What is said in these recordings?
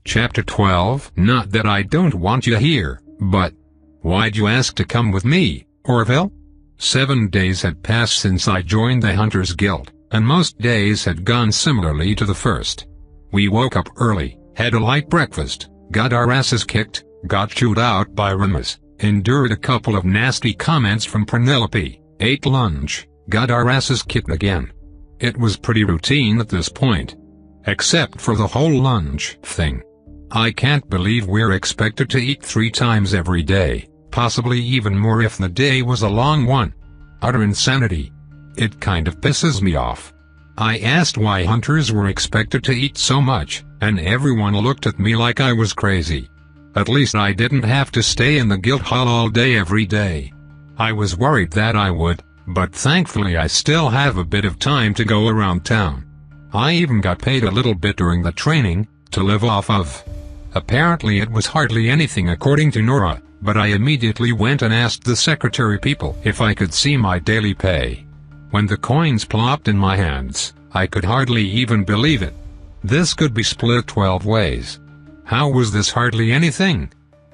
Chapter 12. Not that I don't want you here, but why'd you ask to come with me, Orville? 7 days had passed since I joined the Hunters Guild, and most days had gone similarly to the first. We woke up early, had a light breakfast, got our asses kicked, got chewed out by Remus, endured a couple of nasty comments from Penelope, ate lunch, got our asses kicked again. It was pretty routine at this point. Except for the whole lunch thing. I can't believe we're expected to eat 3 times every day, possibly even more if the day was a long one. Utter insanity. It kind of pisses me off. I asked why hunters were expected to eat so much, and everyone looked at me like I was crazy. At least I didn't have to stay in the guild hall all day every day. I was worried that I would, but thankfully I still have a bit of time to go around town. I even got paid a little bit during the training, to live off of. Apparently it was hardly anything according to Nora, but I immediately went and asked the secretary people if I could see my daily pay. When the coins plopped in my hands, I could hardly even believe it. This could be split 12 ways. How was this hardly anything?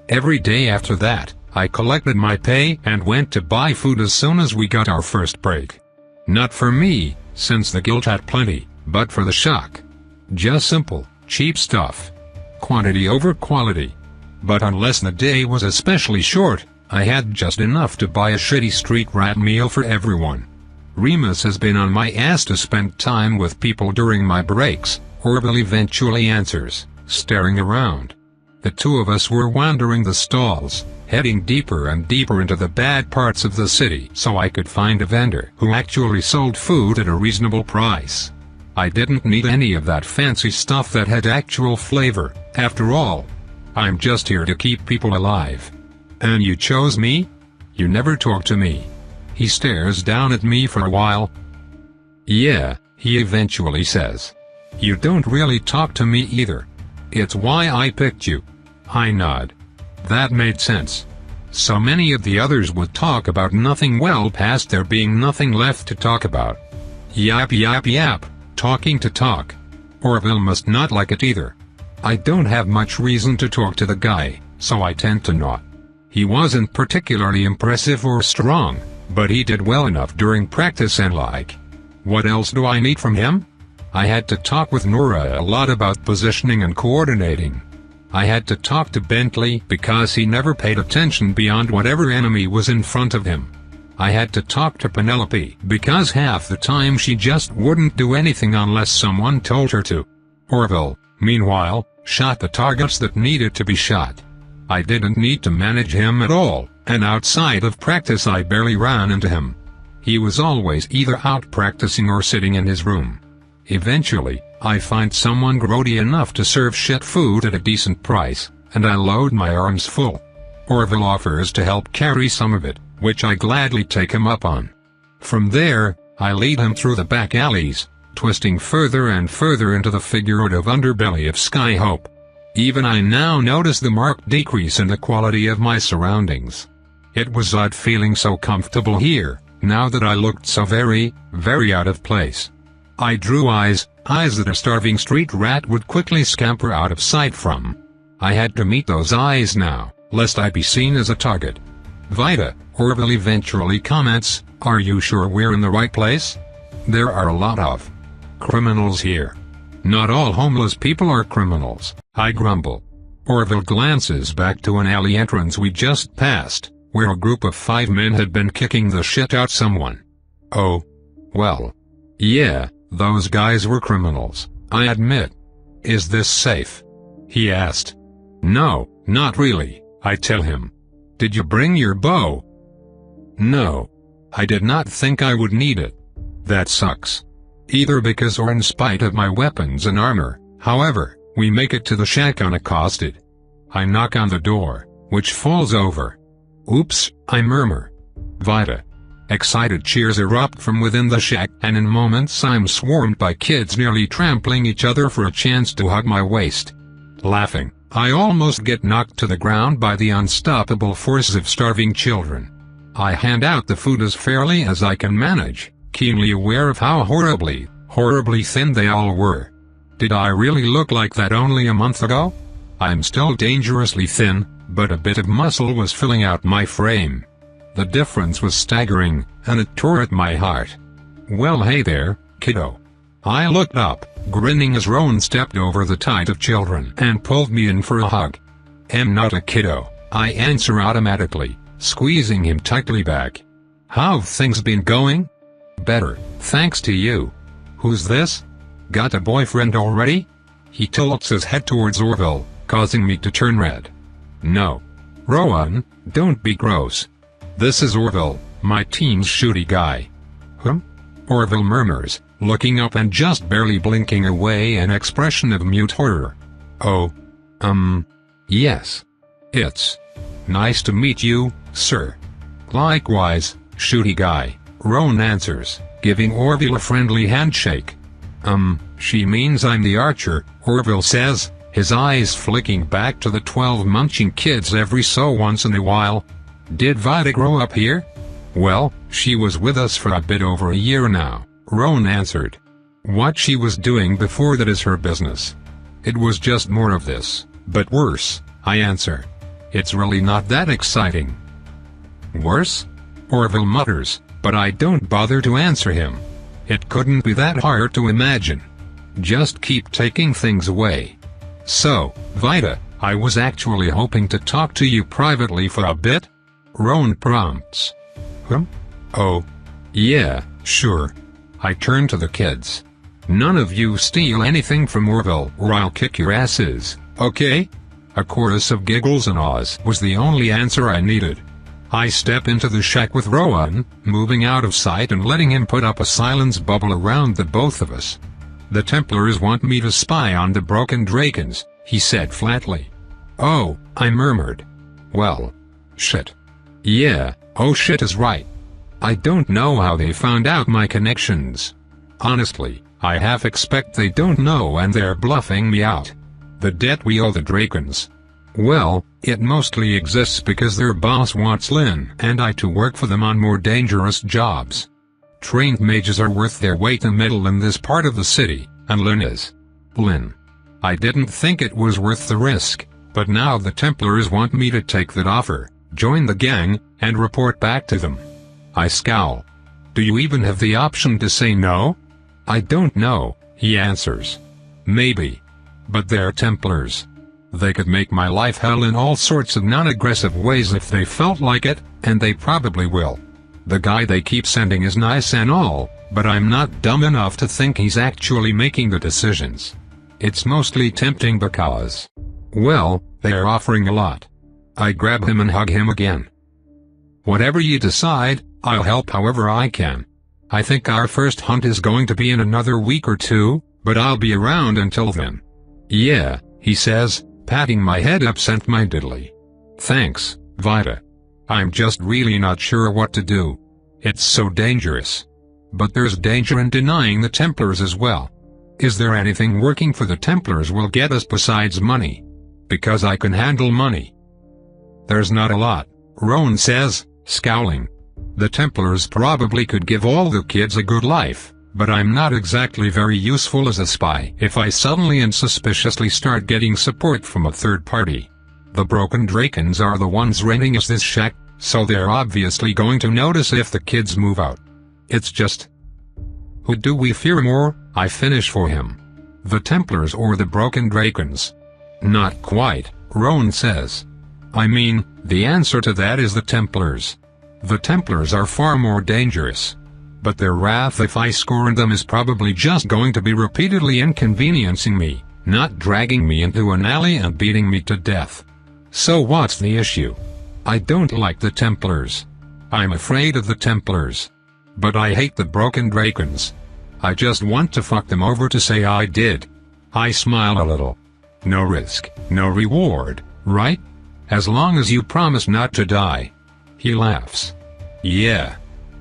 Every day after that, I collected my pay and went to buy food as soon as we got our first break. Not for me, since the guild had plenty, but for the shock. Just simple, cheap stuff. Quantity over quality. But unless the day was especially short, I had just enough to buy a shitty street rat meal for everyone. Remus has been on my ass to spend time with people during my breaks, Orville eventually answers, staring around. The two of us were wandering the stalls, heading deeper and deeper into the bad parts of the city so I could find a vendor who actually sold food at a reasonable price. I didn't need any of that fancy stuff that had actual flavor, after all. I'm just here to keep people alive. And you chose me? You never talk to me. He stares down at me for a while. Yeah, he eventually says. You don't really talk to me either. It's why I picked you. I nod. That made sense. So many of the others would talk about nothing well past there being nothing left to talk about. Yap yap yap, talking to talk. Orville must not like it either. I don't have much reason to talk to the guy, so I tend to not. He wasn't particularly impressive or strong, but he did well enough during practice and like. What else do I need from him? I had to talk with Nora a lot about positioning and coordinating. I had to talk to Bentley because he never paid attention beyond whatever enemy was in front of him. I had to talk to Penelope because half the time she just wouldn't do anything unless someone told her to. Orville, meanwhile, shot the targets that needed to be shot. I didn't need to manage him at all, and outside of practice I barely ran into him. He was always either out practicing or sitting in his room. Eventually, I find someone grody enough to serve shit food at a decent price, and I load my arms full. Orville offers to help carry some of it, which I gladly take him up on. From there, I lead him through the back alleys, twisting further and further into the figurative underbelly of Skyhope. Even I now notice the marked decrease in the quality of my surroundings. It was odd feeling so comfortable here, now that I looked so very, very out of place. I drew eyes that a starving street rat would quickly scamper out of sight from. I had to meet those eyes now, lest I be seen as a target. Vita, Orville eventually comments, are you sure we're in the right place? There are a lot of criminals here. Not all homeless people are criminals, I grumble. Orville glances back to an alley entrance we just passed, where a group of 5 men had been kicking the shit out someone. Oh. Well. Yeah, those guys were criminals, I admit. Is this safe? He asked. No, not really, I tell him. Did you bring your bow? No. I did not think I would need it. That sucks. Either because or in spite of my weapons and armor, however, we make it to the shack unaccosted. I knock on the door, which falls over. Oops, I murmur. Vita. Excited cheers erupt from within the shack, and in moments I'm swarmed by kids nearly trampling each other for a chance to hug my waist. Laughing, I almost get knocked to the ground by the unstoppable force of starving children. I hand out the food as fairly as I can manage, keenly aware of how horribly thin they all were. Did I really look like that only a month ago? I'm still dangerously thin, but a bit of muscle was filling out my frame. The difference was staggering, and it tore at my heart. "Well, hey there, kiddo." I looked up, grinning as Rowan stepped over the tide of children and pulled me in for a hug. "I'm not a kiddo," I answer automatically, squeezing him tightly back. "How've things been going?" "Better, thanks to you." "Who's this? Got a boyfriend already?" He tilts his head towards Orville, causing me to turn red. "No. Rowan, don't be gross. This is Orville, my team's shooty guy." "Huh?" Orville murmurs, looking up and just barely blinking away an expression of mute horror. "Oh. Yes. It's nice to meet you, sir." "Likewise, shooty guy," Rowan answers, giving Orville a friendly handshake. She means I'm the archer," Orville says, his eyes flicking back to the 12 munching kids every so once in a while. "Did Vida grow up here?" "Well, she was with us for a bit over a year now," Rowan answered. "What she was doing before that is her business. It was just more of this, but worse," I answer. "It's really not that exciting." "Worse?" Orville mutters, but I don't bother to answer him. It couldn't be that hard to imagine. Just keep taking things away. "So, Vida, I was actually hoping to talk to you privately for a bit?" Rowan prompts. "Oh. Yeah, sure." I turn to the kids. "None of you steal anything from Orville or I'll kick your asses, okay?" A chorus of giggles and ahs was the only answer I needed. I step into the shack with Rowan, moving out of sight and letting him put up a silence bubble around the both of us. "The Templars want me to spy on the broken Drakens," he said flatly. "Oh," I murmured. "Well. Shit." "Yeah, oh shit is right. I don't know how they found out my connections. Honestly, I half expect they don't know and they're bluffing me out. The debt we owe the Drakens. Well, it mostly exists because their boss wants Lynn and I to work for them on more dangerous jobs. Trained mages are worth their weight in metal in this part of the city, and Lynn is. Lynn. I didn't think it was worth the risk, but now the Templars want me to take that offer, join the gang, and report back to them. I scowl. "Do you even have the option to say no?" "I don't know," he answers. "Maybe. But they're Templars. They could make my life hell in all sorts of non-aggressive ways if they felt like it, and they probably will. The guy they keep sending is nice and all, but I'm not dumb enough to think he's actually making the decisions. It's mostly tempting because, well, they're offering a lot." I grab him and hug him again. "Whatever you decide, I'll help however I can. I think our first hunt is going to be in another week or two, but I'll be around until then." "Yeah," he says, patting my head absent-mindedly. "Thanks, Vida. I'm just really not sure what to do. It's so dangerous. But there's danger in denying the Templars as well. Is there anything working for the Templars will get us besides money? Because I can handle money." "There's not a lot," Rowan says, scowling. "The Templars probably could give all the kids a good life, but I'm not exactly very useful as a spy if I suddenly and suspiciously start getting support from a third party. The broken Drakens are the ones renting us this shack, so they're obviously going to notice if the kids move out. It's just... Who do we fear more?" I finish for him. "The Templars or the broken Drakens?" "Not quite," Rowan says. "I mean, the answer to that is the Templars. The Templars are far more dangerous. But their wrath if I scorn them is probably just going to be repeatedly inconveniencing me, not dragging me into an alley and beating me to death. So what's the issue? I don't like the Templars. I'm afraid of the Templars. But I hate the broken Drakens. I just want to fuck them over to say I did." I smile a little. "No risk, no reward, right? As long as you promise not to die." He laughs. "Yeah.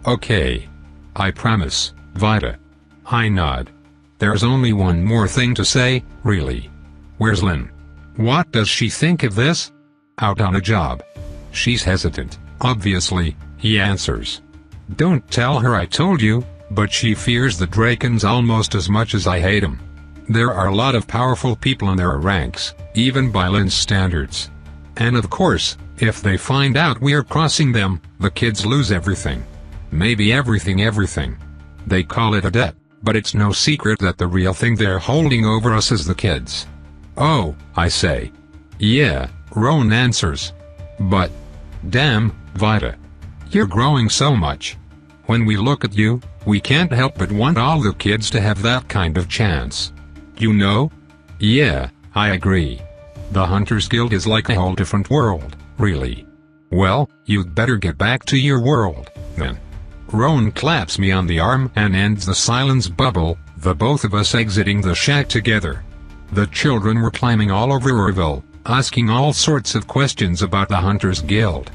Okay. I promise, Vida." I nod. There's only one more thing to say, really. "Where's Lynn? What does she think of this?" "Out on a job." She's hesitant, obviously, he answers. "Don't tell her I told you, but she fears the Drakens almost as much as I hate them. There are a lot of powerful people in their ranks, even by Lynn's standards. And of course, if they find out we're crossing them, the kids lose everything. Maybe everything. They call it a debt, but it's no secret that the real thing they're holding over us is the kids. Oh, I say. Yeah, Rowan answers. But, damn, Vita. You're growing so much. When we look at you, we can't help but want all the kids to have that kind of chance. You know? Yeah, I agree. The Hunters Guild is like a whole different world, really. Well, you'd better get back to your world, then. Rowan claps me on the arm and ends the silence bubble, the both of us exiting the shack together. The children were climbing all over Orville, asking all sorts of questions about the Hunters Guild.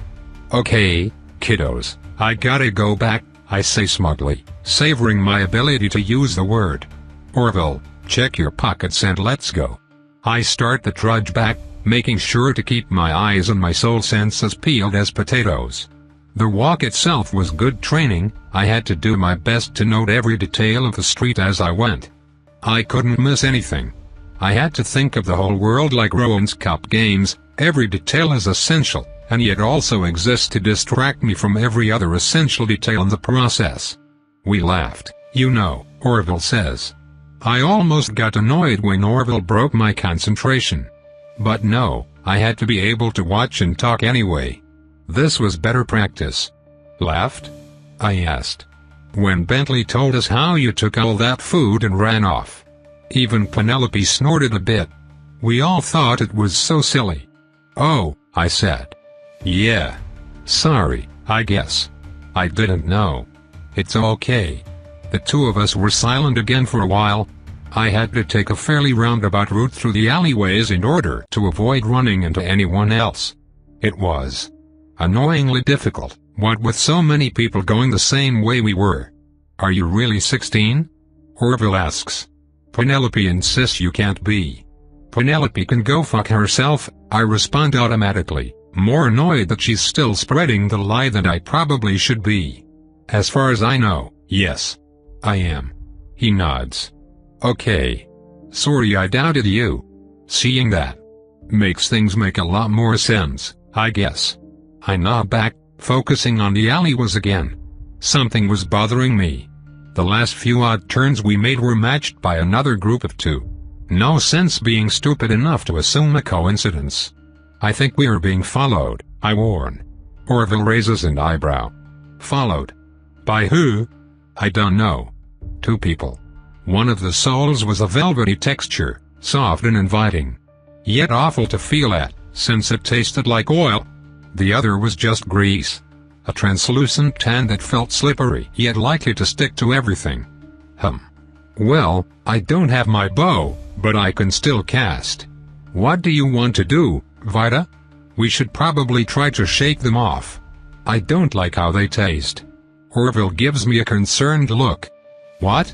Okay, kiddos, I gotta go back, I say smugly, savoring my ability to use the word. Orville, check your pockets and let's go. I start the trudge back, making sure to keep my eyes and my soul sense as peeled as potatoes. The walk itself was good training. I had to do my best to note every detail of the street as I went. I couldn't miss anything. I had to think of the whole world like Rowan's Cup games. Every detail is essential, and yet also exists to distract me from every other essential detail in the process. We laughed, you know, Orville says. I almost got annoyed when Orville broke my concentration. But no, I had to be able to watch and talk anyway. This was better practice. Laughed? I asked. When Bentley told us how you took all that food and ran off. Even Penelope snorted a bit. We all thought it was so silly. Oh, I said. Yeah. Sorry, I guess. I didn't know. It's okay. The two of us were silent again for a while. I had to take a fairly roundabout route through the alleyways in order to avoid running into anyone else. It was annoyingly difficult, what with so many people going the same way we were. Are you really 16? Orville asks. Penelope insists you can't be. Penelope can go fuck herself, I respond automatically, more annoyed that she's still spreading the lie that I probably should be. As far as I know, yes. I am. He nods. Okay. Sorry I doubted you. Seeing that makes things make a lot more sense, I guess. I nod back, focusing on the alleyways again. Something was bothering me. The last few odd turns we made were matched by another group of two. No sense being stupid enough to assume a coincidence. I think we are being followed, I warn. Orville raises an eyebrow. Followed? By who? I don't know. Two people. One of the souls was a velvety texture, soft and inviting. Yet awful to feel at, since it tasted like oil. The other was just grease. A translucent tan that felt slippery yet likely to stick to everything. Well, I don't have my bow, but I can still cast. What do you want to do, Vita? We should probably try to shake them off. I don't like how they taste. Orville gives me a concerned look. What?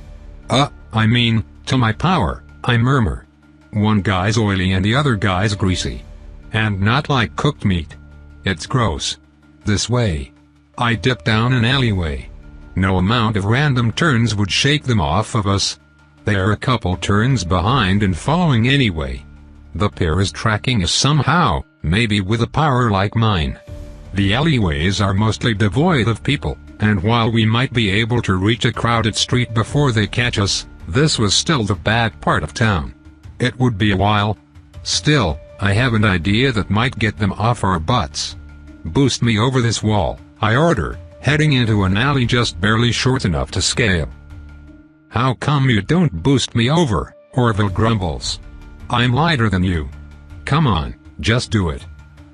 I mean, to my power, I murmur. One guy's oily and the other guy's greasy. And not like cooked meat. It's gross. This way. I dip down an alleyway. No amount of random turns would shake them off of us. They're a couple turns behind and following anyway. The pair is tracking us somehow, maybe with a power like mine. The alleyways are mostly devoid of people, and while we might be able to reach a crowded street before they catch us, this was still the bad part of town. It would be a while. Still, I have an idea that might get them off our butts. Boost me over this wall, I order, heading into an alley just barely short enough to scale. How come you don't boost me over? Orville grumbles. I'm lighter than you. Come on, just do it.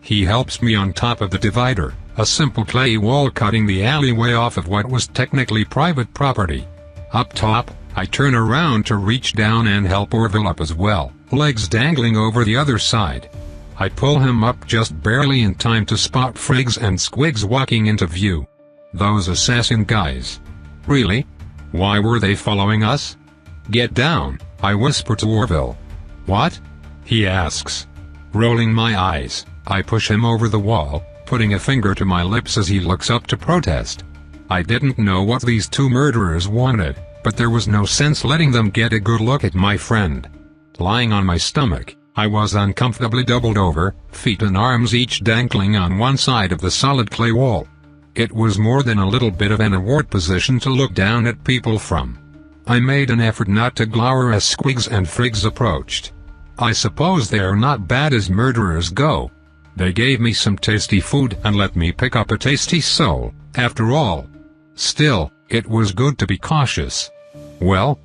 He helps me on top of the divider, a simple clay wall cutting the alleyway off of what was technically private property. Up top, I turn around to reach down and help Orville up as well, legs dangling over the other side. I pull him up just barely in time to spot Friggs and Squigs walking into view. Those assassin guys. Really? Why were they following us? Get down, I whisper to Orville. What? He asks. Rolling my eyes, I push him over the wall, putting a finger to my lips as he looks up to protest. I didn't know what these two murderers wanted, but there was no sense letting them get a good look at my friend. Lying on my stomach, I was uncomfortably doubled over, feet and arms each dangling on one side of the solid clay wall. It was more than a little bit of an awkward position to look down at people from. I made an effort not to glower as Squigs and Friggs approached. I suppose they're not bad as murderers go. They gave me some tasty food and let me pick up a tasty soul, after all. Still, it was good to be cautious. Well,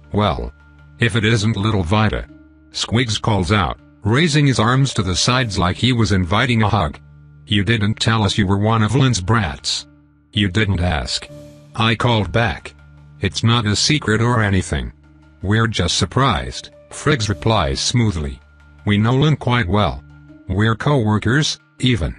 if it isn't little Vida. Squigs calls out, raising his arms to the sides like he was inviting a hug. You didn't tell us you were one of Lynn's brats. You didn't ask. I called back. It's not a secret or anything. We're just surprised, Friggs replies smoothly. We know Lynn quite well. We're co-workers, even.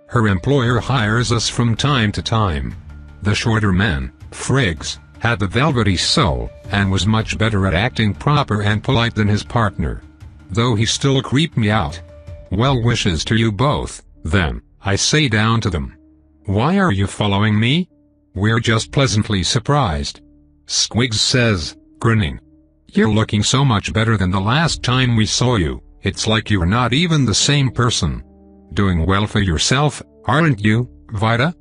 Her employer hires us from time to time. The shorter man, Friggs, had the velvety soul, and was much better at acting proper and polite than his partner. Though he still creeped me out. Well wishes to you both, then, I say down to them. Why are you following me? We're just pleasantly surprised. Squigs says, grinning. You're looking so much better than the last time we saw you, it's like you're not even the same person. Doing well for yourself, aren't you, Vida?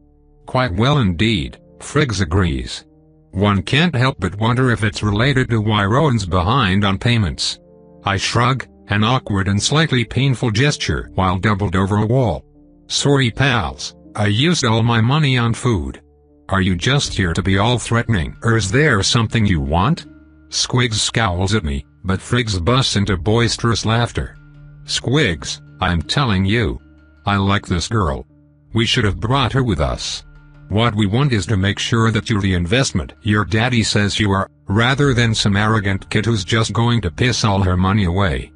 Quite well indeed, Friggs agrees. One can't help but wonder if it's related to why Rowan's behind on payments. I shrug, an awkward and slightly painful gesture while doubled over a wall. Sorry pals, I used all my money on food. Are you just here to be all threatening, or is there something you want? Squigs scowls at me, but Friggs busts into boisterous laughter. Squigs, I'm telling you. I like this girl. We should have brought her with us. What we want is to make sure that you're the investment your daddy says you are, rather than some arrogant kid who's just going to piss all her money away.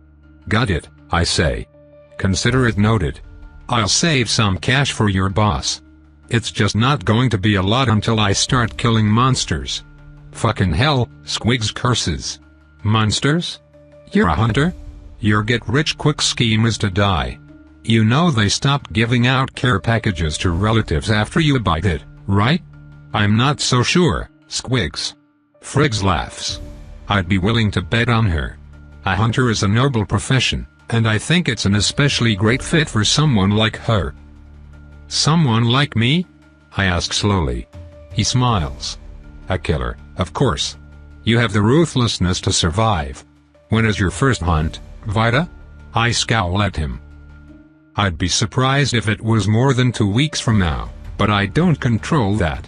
Got it, I say. Consider it noted. I'll save some cash for your boss. It's just not going to be a lot until I start killing monsters. Fucking hell, Squigs curses. Monsters? You're a hunter? Your get-rich-quick scheme is to die. You know they stopped giving out care packages to relatives after you bite it, right? I'm not so sure, Squigs. Friggs laughs. I'd be willing to bet on her. A hunter is a noble profession, and I think it's an especially great fit for someone like her. Someone like me? I ask slowly. He smiles. A killer, of course. You have the ruthlessness to survive. When is your first hunt, Vida? I scowl at him. I'd be surprised if it was more than 2 weeks from now, but I don't control that.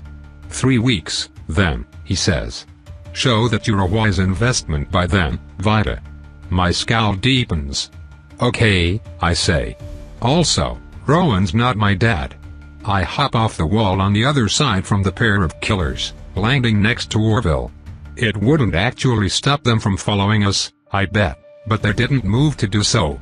3 weeks, then, he says. Show that you're a wise investment by then, Vida. My scowl deepens. Okay, I say. Also, Rowan's not my dad. I hop off the wall on the other side from the pair of killers, landing next to Orville. It wouldn't actually stop them from following us, I bet, but they didn't move to do so.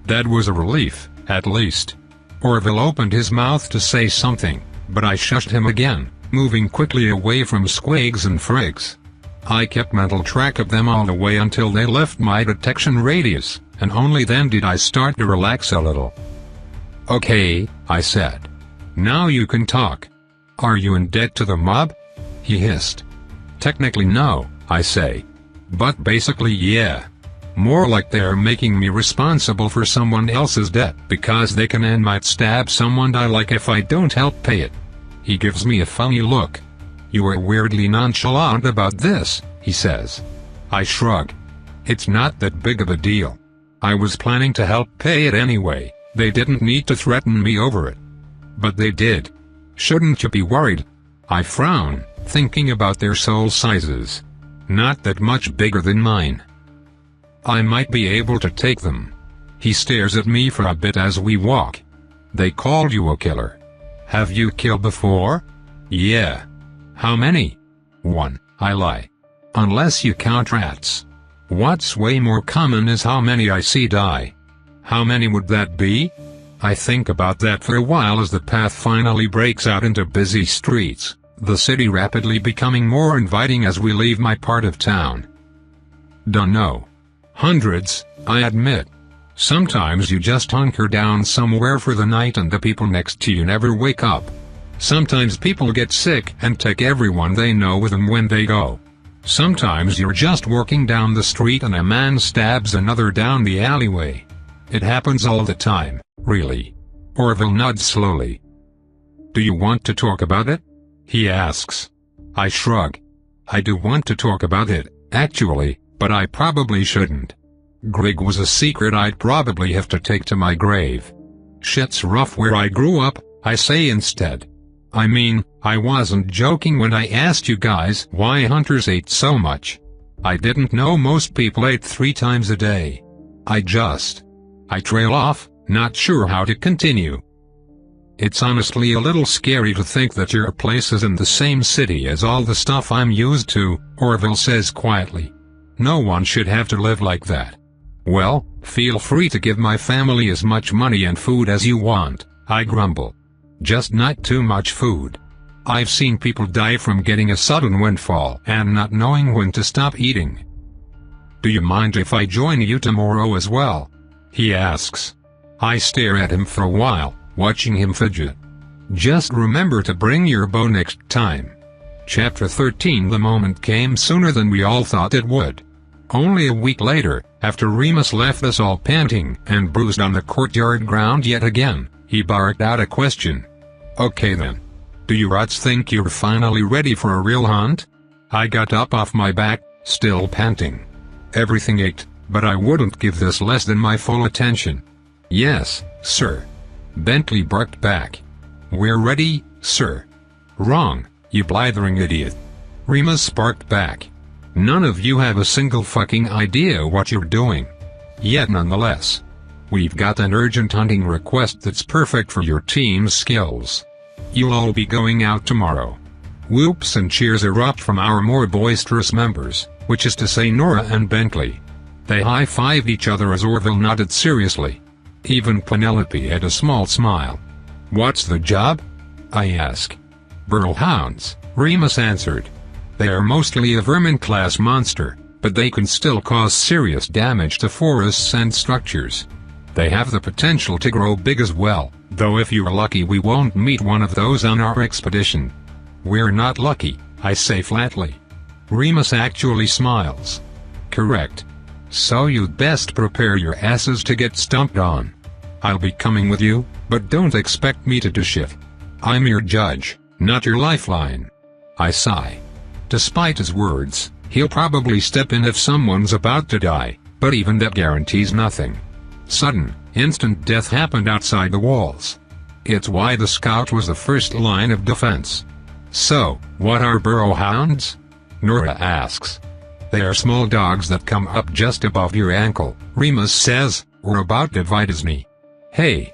That was a relief, at least. Orville opened his mouth to say something, but I shushed him again, moving quickly away from Squigs and Friggs. I kept mental track of them all the way until they left my detection radius, and only then did I start to relax a little. Okay, I said. Now you can talk. Are you in debt to the mob? He hissed. Technically no, I say. But basically yeah. More like they're making me responsible for someone else's debt because they can and might stab someone I like if I don't help pay it. He gives me a funny look. You are weirdly nonchalant about this, he says. I shrug. It's not that big of a deal. I was planning to help pay it anyway, they didn't need to threaten me over it. But they did. Shouldn't you be worried? I frown, thinking about their soul sizes. Not that much bigger than mine. I might be able to take them. He stares at me for a bit as we walk. They called you a killer. Have you killed before? Yeah. How many? 1, I lie. Unless you count rats. What's way more common is how many I see die. How many would that be? I think about that for a while as the path finally breaks out into busy streets, the city rapidly becoming more inviting as we leave my part of town. Dunno. Hundreds, I admit. Sometimes you just hunker down somewhere for the night and the people next to you never wake up. Sometimes people get sick and take everyone they know with them when they go. Sometimes you're just walking down the street and a man stabs another down the alleyway. It happens all the time, really. Orville nods slowly. Do you want to talk about it? He asks. I shrug. I do want to talk about it, actually, but I probably shouldn't. Greg was a secret I'd probably have to take to my grave. Shit's rough where I grew up, I say instead. I mean, I wasn't joking when I asked you guys why hunters ate so much. I didn't know most people ate 3 times a day. I trail off, not sure how to continue. It's honestly a little scary to think that your place is in the same city as all the stuff I'm used to, Orville says quietly. No one should have to live like that. Well, feel free to give my family as much money and food as you want, I grumble. Just not too much food. I've seen people die from getting a sudden windfall and not knowing when to stop eating. Do you mind if I join you tomorrow as well? He asks. I stare at him for a while, watching him fidget. Just remember to bring your bow next time. Chapter 13. The moment came sooner than we all thought it would. Only a week later, after Remus left us all panting and bruised on the courtyard ground yet again, he barked out a question. Okay then. Do you rats think you're finally ready for a real hunt? I got up off my back, still panting. Everything ached, but I wouldn't give this less than my full attention. Yes, sir. Bentley barked back. We're ready, sir. Wrong, you blithering idiot. Remus barked back. None of you have a single fucking idea what you're doing. Yet nonetheless. We've got an urgent hunting request that's perfect for your team's skills. You'll all be going out tomorrow. Whoops and cheers erupt from our more boisterous members, which is to say Nora and Bentley. They high-fived each other as Orville nodded seriously. Even Penelope had a small smile. What's the job? I ask. Burrow hounds, Remus answered. They are mostly a vermin-class monster, but they can still cause serious damage to forests and structures. They have the potential to grow big as well, though if you're lucky we won't meet one of those on our expedition. We're not lucky, I say flatly. Remus actually smiles. Correct. So you'd best prepare your asses to get stomped on. I'll be coming with you, but don't expect me to do shit. I'm your judge, not your lifeline. I sigh. Despite his words, he'll probably step in if someone's about to die, but even that guarantees nothing. Sudden, instant death happened outside the walls. It's why the scout was the first line of defense. So, what are burrow hounds? Nora asks. They are small dogs that come up just above your ankle, Remus says, or about to bite his knee. Hey.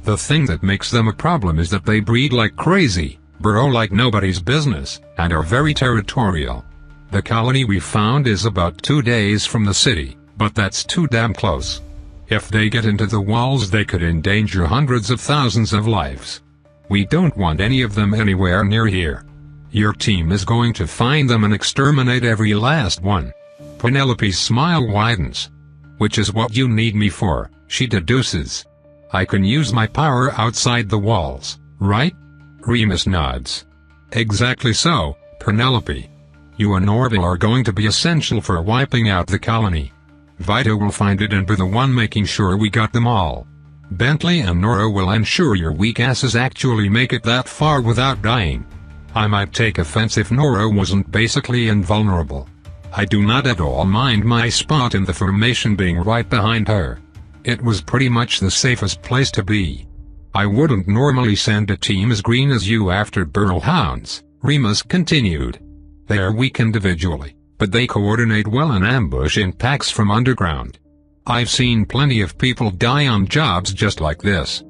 The thing that makes them a problem is that they breed like crazy, burrow like nobody's business, and are very territorial. The colony we found is about 2 days from the city, but that's too damn close. If they get into the walls they could endanger hundreds of thousands of lives. We don't want any of them anywhere near here. Your team is going to find them and exterminate every last one. Penelope's smile widens. Which is what you need me for, she deduces. I can use my power outside the walls, right? Remus nods. Exactly so, Penelope. You and Orville are going to be essential for wiping out the colony. Vita will find it and be the one making sure we got them all. Bentley and Nora will ensure your weak asses actually make it that far without dying. I might take offense if Nora wasn't basically invulnerable. I do not at all mind my spot in the formation being right behind her. It was pretty much the safest place to be. I wouldn't normally send a team as green as you after burrow hounds, Remus continued. They are weak individually, but they coordinate well and ambush in packs from underground. I've seen plenty of people die on jobs just like this.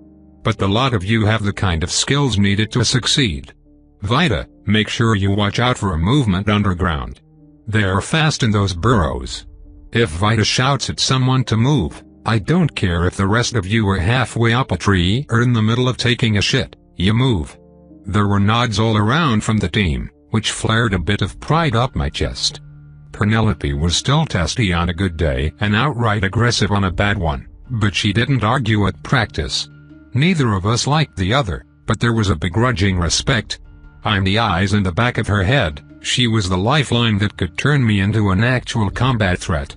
But the lot of you have the kind of skills needed to succeed. Vita, make sure you watch out for a movement underground. They are fast in those burrows. If Vita shouts at someone to move, I don't care if the rest of you are halfway up a tree or in the middle of taking a shit, you move. There were nods all around from the team, which flared a bit of pride up my chest. Penelope was still testy on a good day and outright aggressive on a bad one, but she didn't argue at practice. Neither of us liked the other, but there was a begrudging respect. I'm the eyes in the back of her head, she was the lifeline that could turn me into an actual combat threat.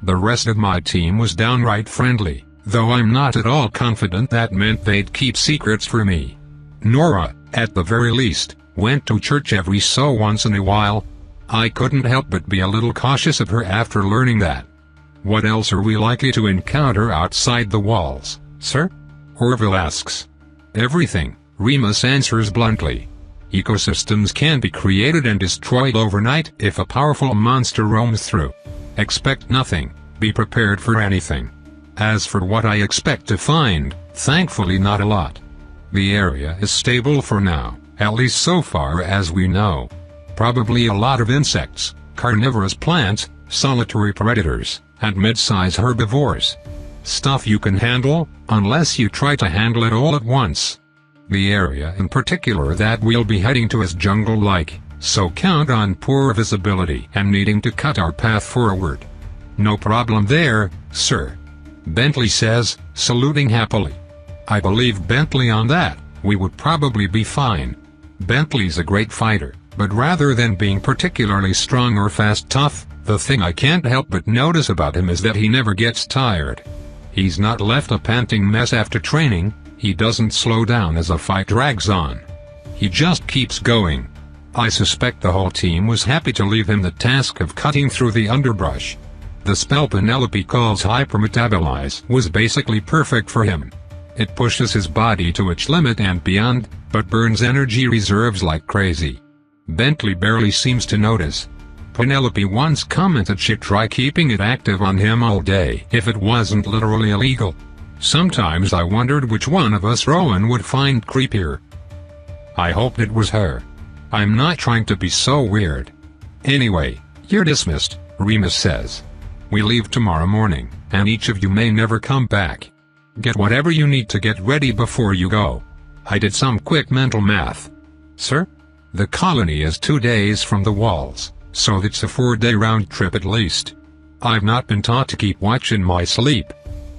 The rest of my team was downright friendly, though I'm not at all confident that meant they'd keep secrets from me. Nora, at the very least, went to church every so once in a while. I couldn't help but be a little cautious of her after learning that. What else are we likely to encounter outside the walls, sir? Orville asks. Everything, Remus answers bluntly. Ecosystems can be created and destroyed overnight if a powerful monster roams through. Expect nothing, be prepared for anything. As for what I expect to find, thankfully not a lot. The area is stable for now, at least so far as we know. Probably a lot of insects, carnivorous plants, solitary predators, and mid-size herbivores. Stuff you can handle, unless you try to handle it all at once. The area in particular that we'll be heading to is jungle-like, so count on poor visibility and needing to cut our path forward. No problem there, sir. Bentley says, saluting happily. I believe Bentley on that, we would probably be fine. Bentley's a great fighter, but rather than being particularly strong or fast tough, the thing I can't help but notice about him is that he never gets tired. He's not left a panting mess after training, he doesn't slow down as a fight drags on. He just keeps going. I suspect the whole team was happy to leave him the task of cutting through the underbrush. The spell Penelope calls hypermetabolize was basically perfect for him. It pushes his body to its limit and beyond, but burns energy reserves like crazy. Bentley barely seems to notice. Penelope once commented she'd try keeping it active on him all day if it wasn't literally illegal. Sometimes I wondered which one of us Rowan would find creepier. I hoped it was her. I'm not trying to be so weird. Anyway, you're dismissed, Remus says. We leave tomorrow morning, and each of you may never come back. Get whatever you need to get ready before you go. I did some quick mental math. Sir? The colony is 2 days from the walls, so it's a 4-day round trip at least. I've not been taught to keep watch in my sleep.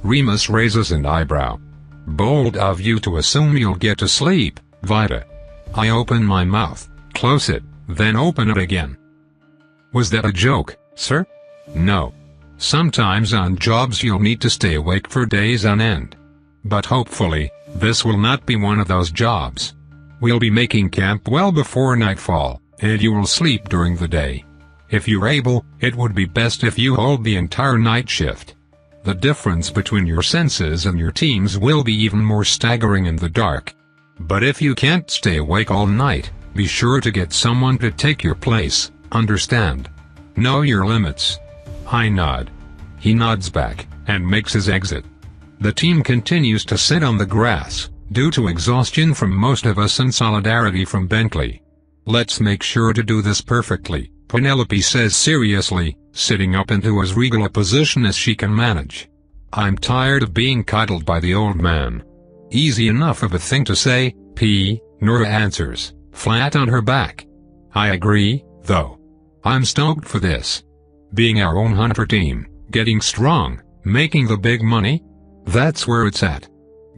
Remus raises an eyebrow. Bold of you to assume you'll get to sleep, Vita. I open my mouth, close it, then open it again. Was that a joke, sir? No. Sometimes on jobs you'll need to stay awake for days on end. But hopefully, this will not be one of those jobs. We'll be making camp well before nightfall, and you will sleep during the day. If you're able, it would be best if you hold the entire night shift. The difference between your senses and your teams will be even more staggering in the dark. But if you can't stay awake all night, be sure to get someone to take your place, understand? Know your limits. I nod. He nods back, and makes his exit. The team continues to sit on the grass, due to exhaustion from most of us and solidarity from Bentley. Let's make sure to do this perfectly, Penelope says seriously, sitting up into as regal a position as she can manage. I'm tired of being coddled by the old man. Easy enough of a thing to say, Nora answers, flat on her back. I agree, though. I'm stoked for this. Being our own hunter team, getting strong, making the big money? That's where it's at.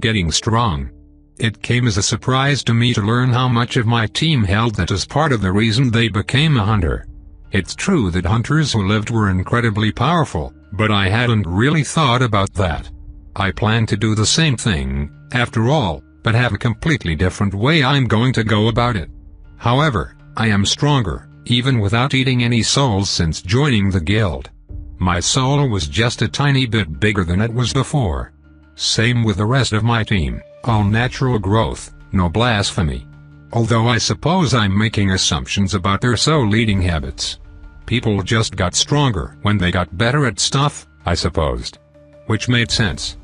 Getting strong. It came as a surprise to me to learn how much of my team held that as part of the reason they became a hunter. It's true that hunters who lived were incredibly powerful, but I hadn't really thought about that. I plan to do the same thing, after all, but have a completely different way I'm going to go about it. However, I am stronger, even without eating any souls since joining the guild. My soul was just a tiny bit bigger than it was before. Same with the rest of my team, all natural growth, no blasphemy. Although I suppose I'm making assumptions about their soul-eating habits. People just got stronger when they got better at stuff, I supposed. Which made sense.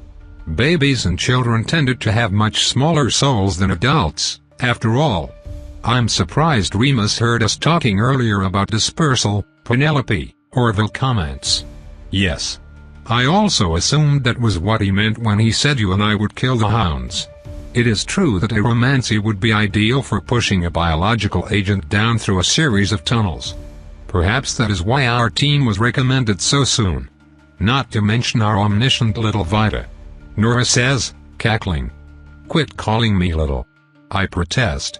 Babies and children tended to have much smaller souls than adults, after all. I'm surprised Remus heard us talking earlier about dispersal, Penelope, Orville comments. Yes. I also assumed that was what he meant when he said you and I would kill the hounds. It is true that aromancy would be ideal for pushing a biological agent down through a series of tunnels. Perhaps that is why our team was recommended so soon. Not to mention our omniscient little Vita. Nora says, cackling. Quit calling me little. I protest.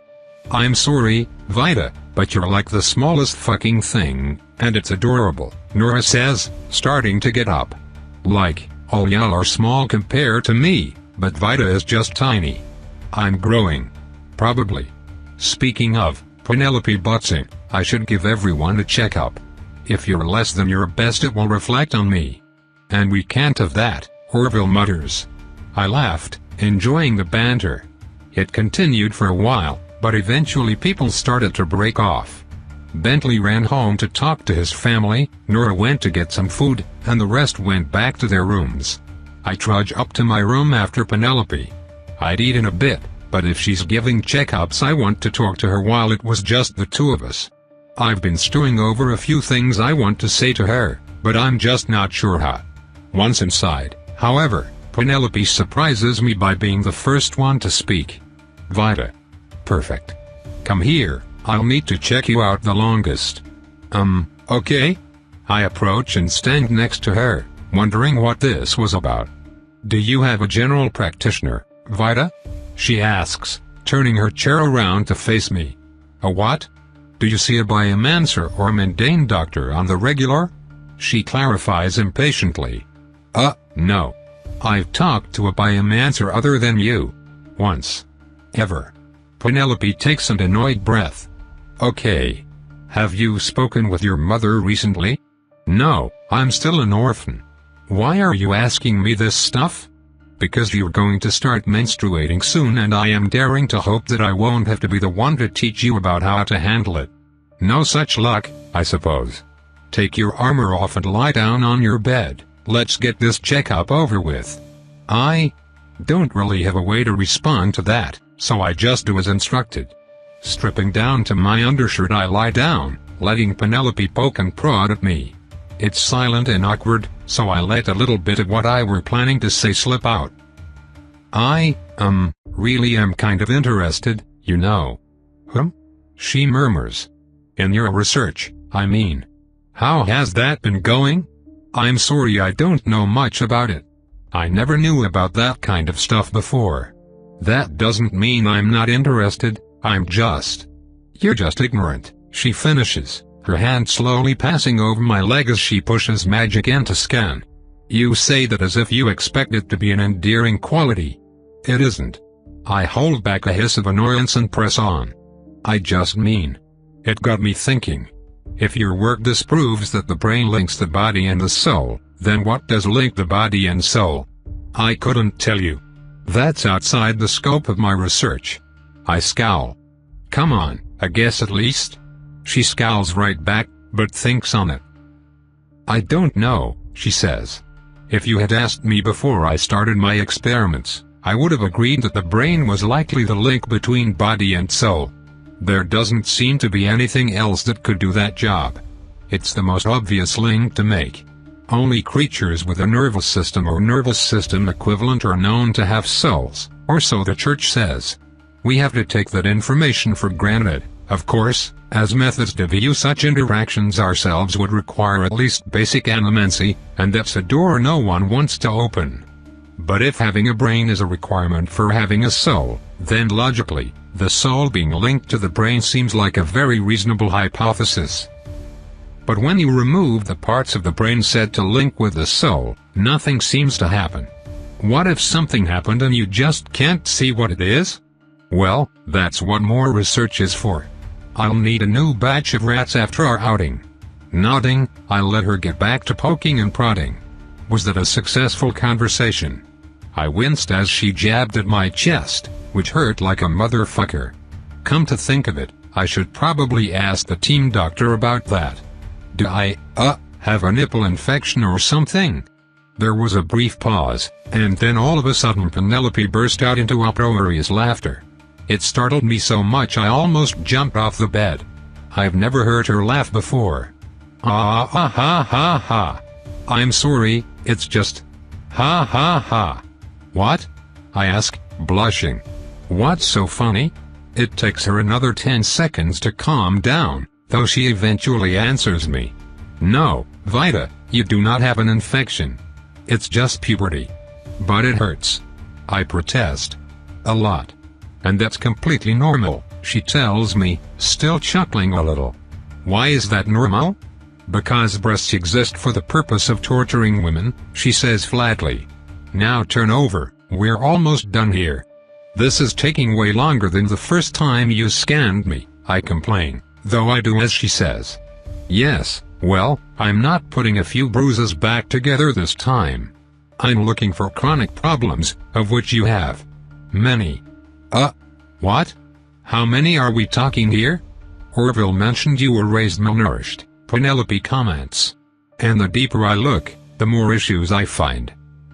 I'm sorry, Vita, but you're like the smallest fucking thing, and it's adorable, Nora says, starting to get up. Like, All y'all are small compared to me, but Vita is just tiny. I'm growing. Probably. Speaking of, Penelope Butzing, I should give everyone a checkup. If you're less than your best, it will reflect on me. And we can't have that, Orville mutters. I laughed, enjoying the banter. It continued for a while, but eventually people started to break off. Bentley ran home to talk to his family, Nora went to get some food, and the rest went back to their rooms. I trudge up to my room after Penelope. I'd eat in a bit, but if she's giving checkups I want to talk to her while it was just the two of us. I've been stewing over a few things I want to say to her, but I'm just not sure how. Once inside, however, Penelope surprises me by being the first one to speak. Vita. Perfect. Come here, I'll need to check you out the longest. Okay? I approach and stand next to her, wondering what this was about. Do you have a general practitioner, Vita? She asks, turning her chair around to face me. A what? Do you see a biomancer or a mundane doctor on the regular? She clarifies impatiently. No. I've talked to a biomancer other than you. Once. Ever. Penelope takes an annoyed breath. Okay. Have you spoken with your mother recently? No, I'm still an orphan. Why are you asking me this stuff? Because you're going to start menstruating soon and I am daring to hope that I won't have to be the one to teach you about how to handle it. No such luck, I suppose. Take your armor off and lie down on your bed. Let's get this checkup over with. I don't really have a way to respond to that, so I just do as instructed. Stripping down to my undershirt I lie down, letting Penelope poke and prod at me. It's silent and awkward, so I let a little bit of what I were planning to say slip out. I, really am kind of interested, you know. She murmurs. In your research, I mean. How has that been going? I'm sorry I don't know much about it. I never knew about that kind of stuff before. That doesn't mean I'm not interested, You're just ignorant, she finishes, her hand slowly passing over my leg as she pushes magic into scan. You say that as if you expect it to be an endearing quality. It isn't. I hold back a hiss of annoyance and press on. I just mean. It got me thinking. If your work disproves that the brain links the body and the soul, then what does link the body and soul? I couldn't tell you. That's outside the scope of my research. I scowl. Come on, a guess at least? She scowls right back, but thinks on it. I don't know, she says. If you had asked me before I started my experiments, I would have agreed that the brain was likely the link between body and soul. There doesn't seem to be anything else that could do that job. It's the most obvious link to make. Only creatures with a nervous system or nervous system equivalent are known to have souls, or so the church says. We have to take that information for granted, of course, as methods to view such interactions ourselves would require at least basic animancy, and that's a door no one wants to open. But if having a brain is a requirement for having a soul, then logically, the soul being linked to the brain seems like a very reasonable hypothesis. But when you remove the parts of the brain said to link with the soul, nothing seems to happen. What if something happened and you just can't see what it is? Well, that's what more research is for. I'll need a new batch of rats after our outing. Nodding, I let her get back to poking and prodding. Was that a successful conversation? I winced as she jabbed at my chest, which hurt like a motherfucker. Come to think of it, I should probably ask the team doctor about that. Do I, have a nipple infection or something? There was a brief pause, and then all of a sudden Penelope burst out into uproarious laughter. It startled me so much I almost jumped off the bed. I've never heard her laugh before. Ha ha ha. I'm sorry, it's just... ha ha ha. What? I ask, blushing. What's so funny? It takes her another 10 seconds to calm down, though she eventually answers me. No, Vita, you do not have an infection. It's just puberty. But it hurts. I protest. A lot. And that's completely normal, she tells me, still chuckling a little. Why is that normal? Because breasts exist for the purpose of torturing women, she says flatly. Now turn over, we're almost done here. This is taking way longer than the first time you scanned me, I complain, though I do as she says. Yes, well, I'm not putting a few bruises back together this time. I'm looking for chronic problems, of which you have many. What? How many are we talking here? Orville mentioned you were raised malnourished, Penelope comments. And the deeper I look, the more issues I find.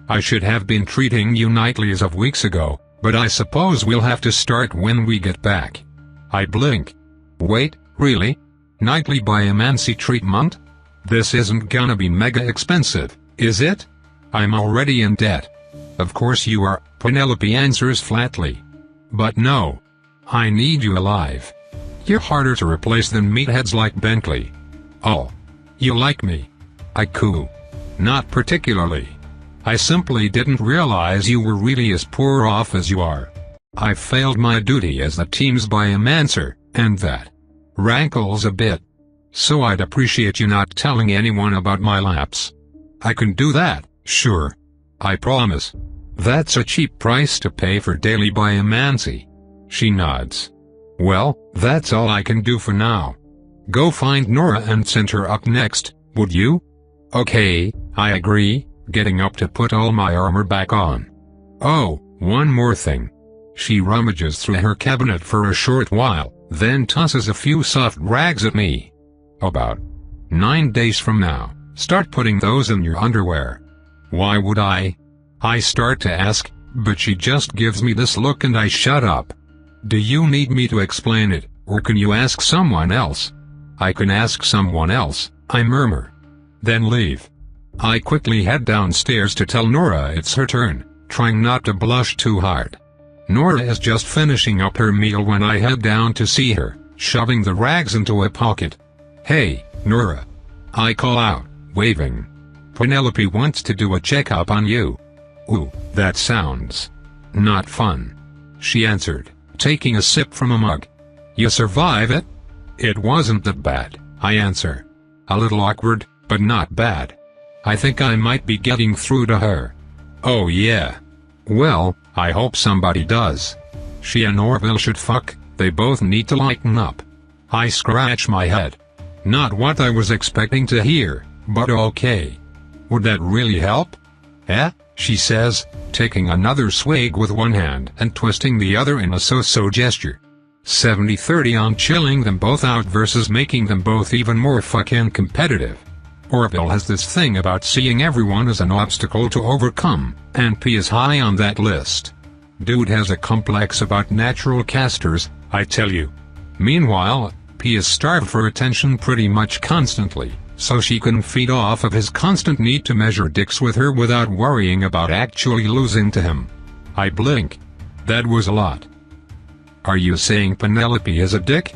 I should have been treating you nightly as of weeks ago, but I suppose we'll have to start when we get back. I blink. Wait, really? Nightly biomancy treatment? This isn't gonna be mega expensive, is it? I'm already in debt. Of course you are, Penelope answers flatly. But no. I need you alive. You're harder to replace than meatheads like Bentley. Oh. You like me? I coo. Not particularly. I simply didn't realize you were really as poor off as you are. I failed my duty as the team's biomancer, and that rankles a bit. So I'd appreciate you not telling anyone about my lapse. I can do that, sure. I promise. That's a cheap price to pay for daily biomancy. She nods. Well, that's all I can do for now. Go find Nora and send her up next, would you? Okay, I agree, getting up to put all my armor back on. Oh, one more thing. She rummages through her cabinet for a short while, then tosses a few soft rags at me. About 9 days from now, start putting those in your underwear. Why would I? I start to ask, but she just gives me this look and I shut up. Do you need me to explain it, or can you ask someone else? I can ask someone else, I murmur. Then leave. I quickly head downstairs to tell Nora it's her turn, trying not to blush too hard. Nora is just finishing up her meal when I head down to see her, shoving the rags into a pocket. Hey, Nora. I call out, waving. Penelope wants to do a checkup on you. Ooh, that sounds not fun. She answered, taking a sip from a mug. You survive it? It wasn't that bad, I answer. A little awkward, but not bad. I think I might be getting through to her. Oh yeah. Well, I hope somebody does. She and Orville should fuck, they both need to lighten up. I scratch my head. Not what I was expecting to hear, but okay. Would that really help? Eh? She says, taking another swig with one hand and twisting the other in a so-so gesture. 70-30 on chilling them both out versus making them both even more fucking competitive. Orville has this thing about seeing everyone as an obstacle to overcome, and P is high on that list. Dude has a complex about natural casters, I tell you. Meanwhile, P is starved for attention pretty much constantly, so she can feed off of his constant need to measure dicks with her without worrying about actually losing to him. I blink. That was a lot. Are you saying Penelope is a dick?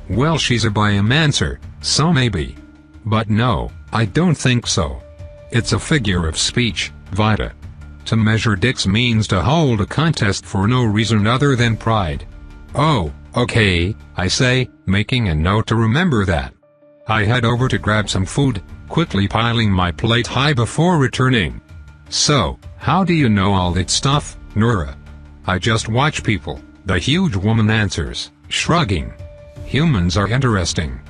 Well, she's a biomancer, so maybe. But no, I don't think so. It's a figure of speech, Vita. To measure dicks means to hold a contest for no reason other than pride. Oh, okay, I say, making a note to remember that. I head over to grab some food, quickly piling my plate high before returning. So, how do you know all that stuff, Nora? I just watch people, the huge woman answers, shrugging. Humans are interesting.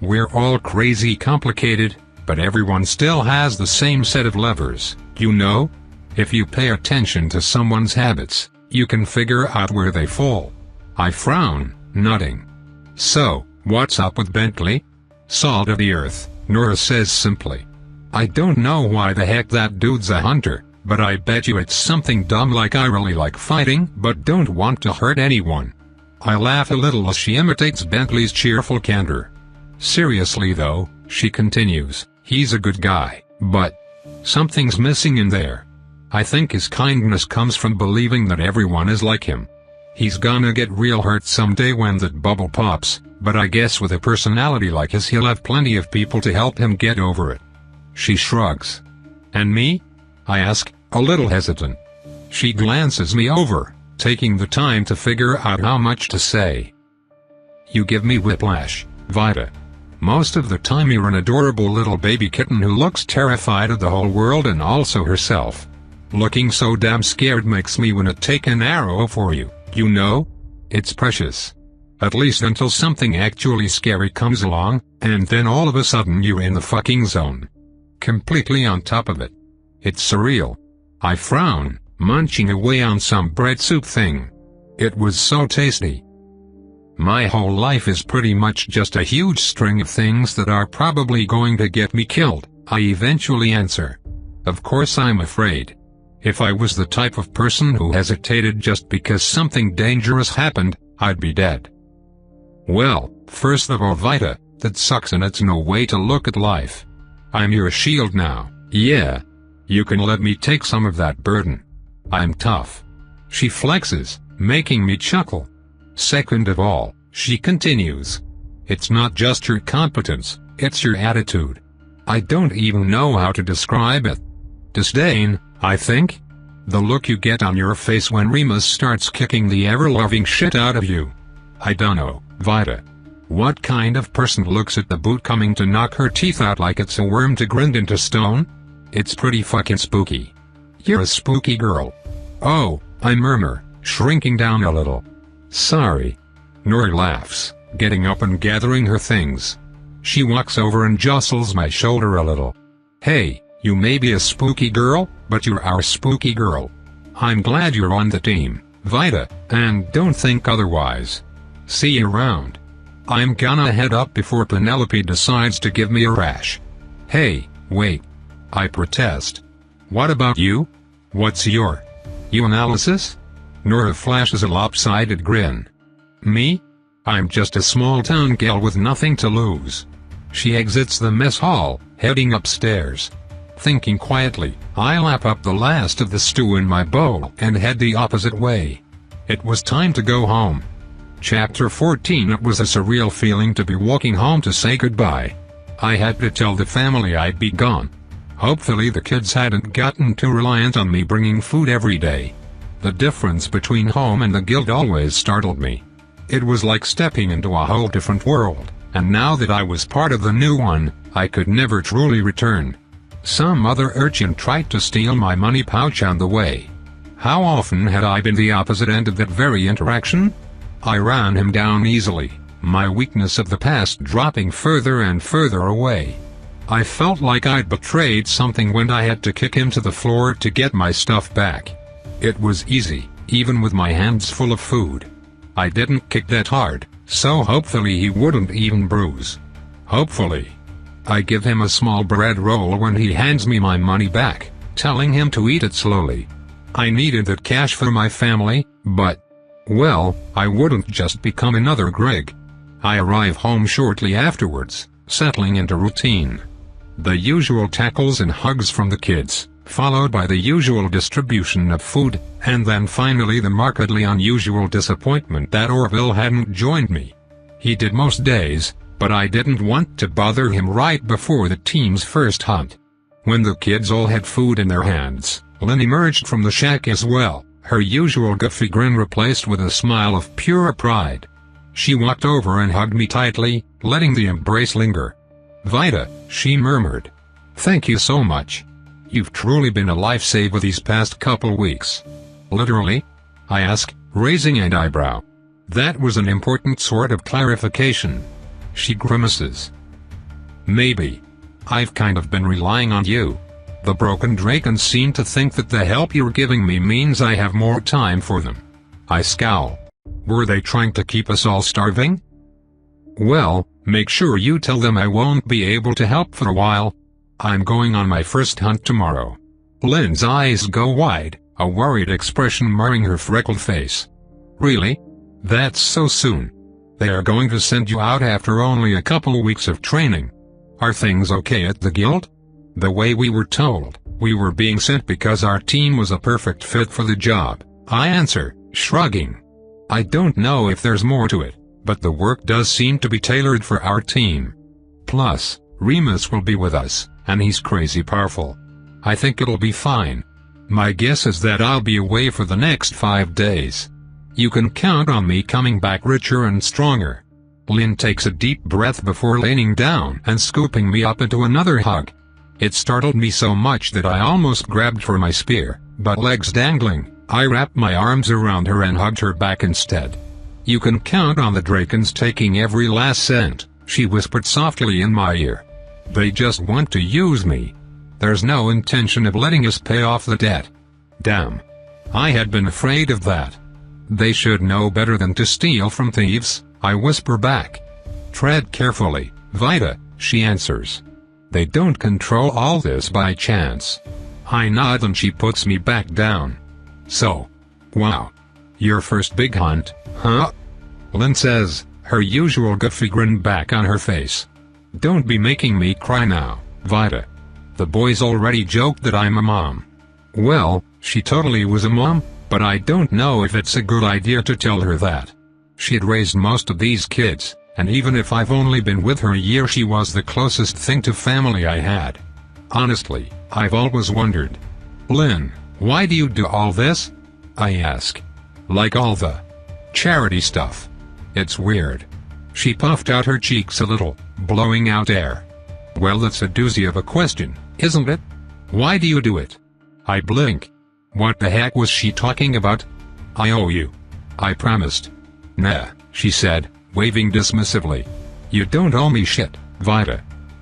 We're all crazy complicated, but everyone still has the same set of levers, you know? If you pay attention to someone's habits, you can figure out where they fall. I frown, nodding. So, what's up with Bentley? Salt of the earth, Nora says simply. I don't know why the heck that dude's a hunter, but I bet you it's something dumb like I really like fighting but don't want to hurt anyone. I laugh a little as she imitates Bentley's cheerful candor. Seriously though, she continues, he's a good guy, but something's missing in there. I think his kindness comes from believing that everyone is like him. He's gonna get real hurt someday when that bubble pops, but I guess with a personality like his he'll have plenty of people to help him get over it. She shrugs. And me? I ask, a little hesitant. She glances me over, taking the time to figure out how much to say. You give me whiplash, Vita. Most of the time you're an adorable little baby kitten who looks terrified of the whole world and also herself. Looking so damn scared makes me wanna take an arrow for you, you know? It's precious. At least until something actually scary comes along, and then all of a sudden you're in the fucking zone. Completely on top of it. It's surreal. I frown, munching away on some bread soup thing. It was so tasty. My whole life is pretty much just a huge string of things that are probably going to get me killed, I eventually answer. Of course I'm afraid. If I was the type of person who hesitated just because something dangerous happened, I'd be dead. Well, first of all Vita, that sucks and it's no way to look at life. I'm your shield now, yeah. You can let me take some of that burden. I'm tough. She flexes, making me chuckle. Second of all, she continues. It's not just your competence, it's your attitude. I don't even know how to describe it. Disdain, I think? The look you get on your face when Remus starts kicking the ever-loving shit out of you. I dunno, Vita. What kind of person looks at the boot coming to knock her teeth out like it's a worm to grind into stone? It's pretty fucking spooky. You're a spooky girl. Oh, I murmur, shrinking down a little. Sorry. Nori laughs, getting up and gathering her things. She walks over and jostles my shoulder a little. Hey, you may be a spooky girl, but you're our spooky girl. I'm glad you're on the team, Vita, and don't think otherwise. See you around. I'm gonna head up before Penelope decides to give me a rash. Hey, wait. I protest. What about you? What's your analysis? Nora flashes a lopsided grin. Me? I'm just a small-town gal with nothing to lose. She exits the mess hall, heading upstairs. Thinking quietly, I lap up the last of the stew in my bowl and head the opposite way. It was time to go home. Chapter 14. It was a surreal feeling to be walking home to say goodbye. I had to tell the family I'd be gone. Hopefully the kids hadn't gotten too reliant on me bringing food every day. The difference between home and the guild always startled me. It was like stepping into a whole different world, and now that I was part of the new one, I could never truly return. Some other urchin tried to steal my money pouch on the way. How often had I been the opposite end of that very interaction? I ran him down easily, my weakness of the past dropping further and further away. I felt like I'd betrayed something when I had to kick him to the floor to get my stuff back. It was easy, even with my hands full of food. I didn't kick that hard, so hopefully he wouldn't even bruise. Hopefully. I give him a small bread roll when he hands me my money back, telling him to eat it slowly. I needed that cash for my family, but, well, I wouldn't just become another Greg. I arrive home shortly afterwards, settling into routine. The usual tackles and hugs from the kids, followed by the usual distribution of food, and then finally the markedly unusual disappointment that Orville hadn't joined me. He did most days, but I didn't want to bother him right before the team's first hunt. When the kids all had food in their hands, Lynn emerged from the shack as well, her usual goofy grin replaced with a smile of pure pride. She walked over and hugged me tightly, letting the embrace linger. Vita, she murmured. Thank you so much. You've truly been a lifesaver these past couple weeks. Literally? I ask, raising an eyebrow. That was an important sort of clarification. She grimaces. Maybe. I've kind of been relying on you. The broken dragons seem to think that the help you're giving me means I have more time for them. I scowl. Were they trying to keep us all starving? Well, make sure you tell them I won't be able to help for a while. I'm going on my first hunt tomorrow. Lynn's eyes go wide, a worried expression marring her freckled face. Really? That's so soon. They are going to send you out after only a couple weeks of training. Are things okay at the guild? The way we were told, we were being sent because our team was a perfect fit for the job, I answer, shrugging. I don't know if there's more to it, but the work does seem to be tailored for our team. Plus, Remus will be with us, and he's crazy powerful. I think it'll be fine. My guess is that I'll be away for the next 5 days. You can count on me coming back richer and stronger. Lynn takes a deep breath before laying down and scooping me up into another hug. It startled me so much that I almost grabbed for my spear, but legs dangling, I wrapped my arms around her and hugged her back instead. "You can count on the Drakens taking every last cent," she whispered softly in my ear. "They just want to use me. There's no intention of letting us pay off the debt." Damn. I had been afraid of that. "They should know better than to steal from thieves," I whisper back. "Tread carefully, Vita," she answers. "They don't control all this by chance." I nod and she puts me back down. "So. Wow. Your first big hunt, huh?" Lynn says, her usual goofy grin back on her face. "Don't be making me cry now, Vita. The boys already joked that I'm a mom." Well, she totally was a mom, but I don't know if it's a good idea to tell her that. She'd raised most of these kids, and even if I've only been with her a year, she was the closest thing to family I had. Honestly, I've always wondered. "Lynn, why do you do all this?" I ask. "Like all the charity stuff." "It's weird." She puffed out her cheeks a little, blowing out air. "Well, that's a doozy of a question, isn't it? Why do you do it?" I blink. What the heck was she talking about? "I owe you," I promised. "Nah," she said, waving dismissively. "You don't owe me shit, Vita.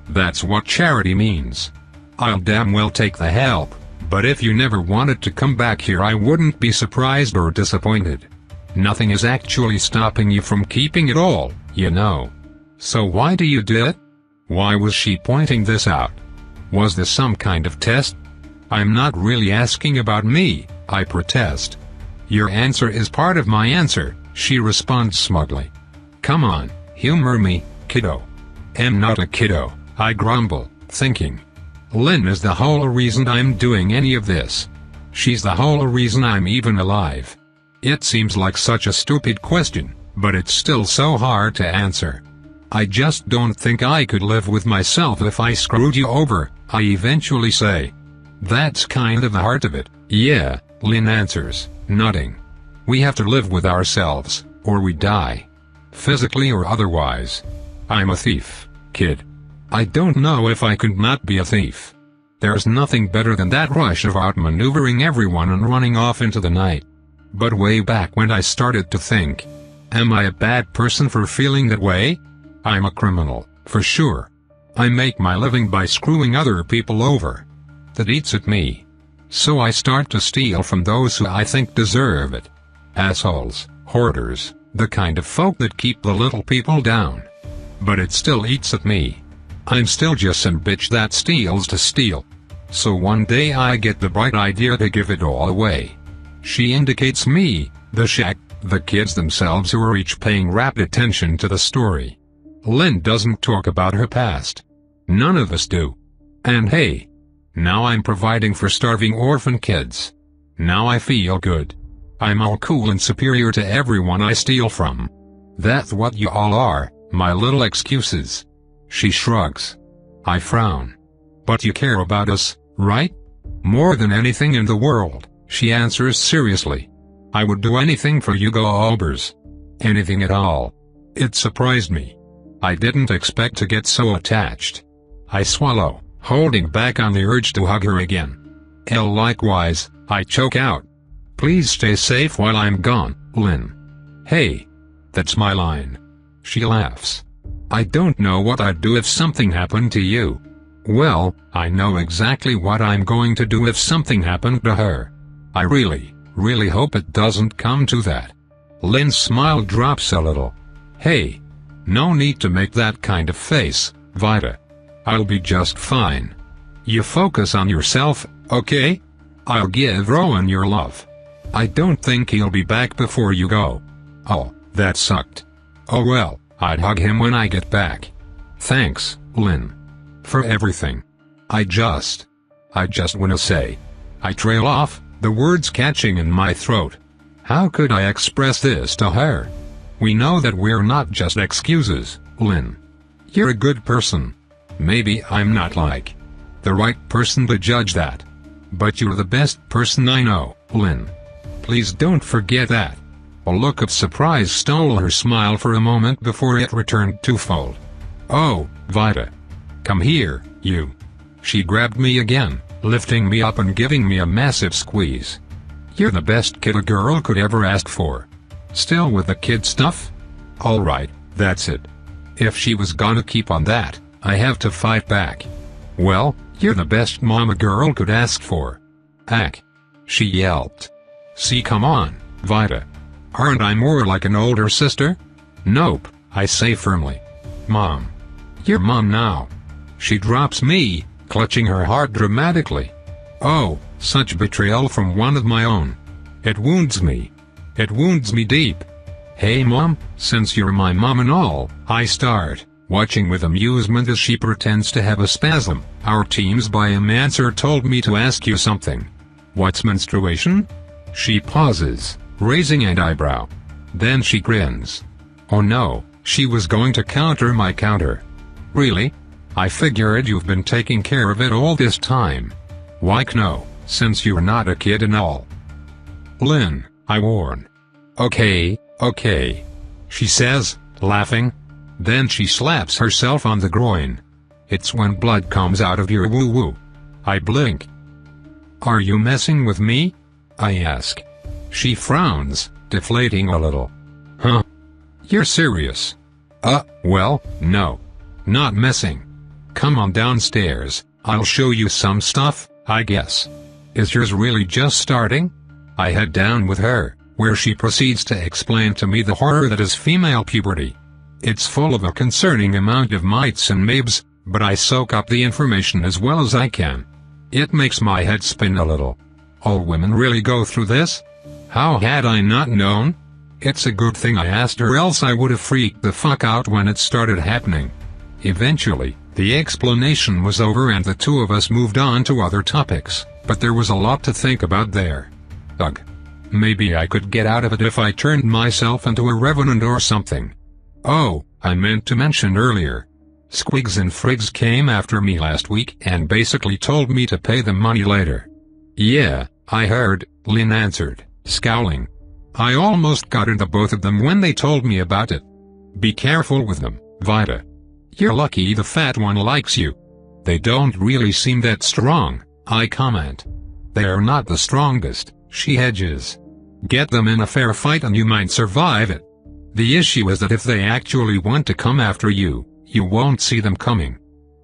That's what charity means. I'll damn well take the help, but if you never wanted to come back here, I wouldn't be surprised or disappointed. Nothing is actually stopping you from keeping it all, you know. So why do you do it?" Why was she pointing this out? Was this some kind of test? "I'm not really asking about me," I protest. "Your answer is part of my answer," she responds smugly. "Come on, humor me, kiddo." "I'm not a kiddo," I grumble, thinking. Lynn is the whole reason I'm doing any of this. She's the whole reason I'm even alive. It seems like such a stupid question, but it's still so hard to answer. "I just don't think I could live with myself if I screwed you over," I eventually say. "That's kind of the heart of it." "Yeah," Lynn answers, nodding. "We have to live with ourselves, or we die. Physically or otherwise. I'm a thief, kid. I don't know if I could not be a thief. There's nothing better than that rush of outmaneuvering everyone and running off into the night. But way back when I started to think, am I a bad person for feeling that way? I'm a criminal, for sure. I make my living by screwing other people over. That eats at me. So I start to steal from those who I think deserve it. Assholes, hoarders, the kind of folk that keep the little people down. But it still eats at me. I'm still just some bitch that steals to steal. So one day I get the bright idea to give it all away." She indicates me, the shack, the kids themselves, who are each paying rapt attention to the story. Lynn doesn't talk about her past. None of us do. And hey, now I'm providing for starving orphan kids. Now I feel good. I'm all cool and superior to everyone I steal from. That's what you all are, my little excuses. She shrugs. I frown. "But you care about us, right?" "More than anything in the world," she answers seriously. "I would do anything for you Albers. Anything at all." It surprised me. I didn't expect to get so attached. I swallow, holding back on the urge to hug her again. Likewise, I choke out. "Please stay safe while I'm gone, Lynn." "Hey. That's my line." She laughs. "I don't know what I'd do if something happened to you." Well, I know exactly what I'm going to do if something happened to her. I really, really hope it doesn't come to that. Lynn's smile drops a little. "Hey. No need to make that kind of face, Vita. I'll be just fine. You focus on yourself, okay? I'll give Rowan your love. I don't think he'll be back before you go." "Oh, that sucked." "Oh well, I'd hug him when I get back." "Thanks, Lynn. For everything. I just wanna say." I trail off, the words catching in my throat. How could I express this to her? We know that we're not just excuses, Lynn. You're a good person. Maybe I'm not like the right person to judge that. But you're the best person I know, Lynn. Please don't forget that. A look of surprise stole her smile for a moment before it returned twofold. "Oh, Vita. Come here, you." She grabbed me again, lifting me up and giving me a massive squeeze. "You're the best kid a girl could ever ask for." Still with the kid stuff? Alright, that's it. If she was gonna keep on that, I have to fight back. "Well, you're the best mom a girl could ask for." "Ack," she yelped. "See, come on, Vita. Aren't I more like an older sister?" "Nope," I say firmly. "Mom. You're mom now." She drops me, clutching her heart dramatically. Oh, such betrayal from one of my own. It wounds me. It wounds me deep. "Hey mom, since you're my mom and all," I start, watching with amusement as she pretends to have a spasm. "Our team's biomancer told me to ask you something." "What's menstruation?" She pauses, raising an eyebrow. Then she grins. Oh no, she was going to counter my counter. "Really? I figured you've been taking care of it all this time." "Why no, since you're not a kid and all." "Lynn," I warn. Okay, she says, laughing. Then she slaps herself on the groin. "It's when blood comes out of your woo-woo." I blink. "Are you messing with me?" I ask. She frowns, deflating a little. "Huh? You're serious?" Well, no. Not messing. Come on downstairs, I'll show you some stuff, I guess. Is yours really just starting? I head down with her, where she proceeds to explain to me the horror that is female puberty. It's full of a concerning amount of mites and mabes, but I soak up the information as well as I can. It makes my head spin a little. All women really go through this? How had I not known? It's a good thing I asked her, else I would have freaked the fuck out when it started happening. Eventually, the explanation was over and the two of us moved on to other topics, but there was a lot to think about there. Ugh. Maybe I could get out of it if I turned myself into a revenant or something. Oh, I meant to mention earlier. Squigs and Frigs came after me last week and basically told me to pay them money later. Yeah, I heard, Lynn answered, scowling. I almost gutted the both of them when they told me about it. Be careful with them, Vita. You're lucky the fat one likes you. They don't really seem that strong, I comment. They're not the strongest, she hedges. Get them in a fair fight and you might survive it. The issue is that if they actually want to come after you, you won't see them coming.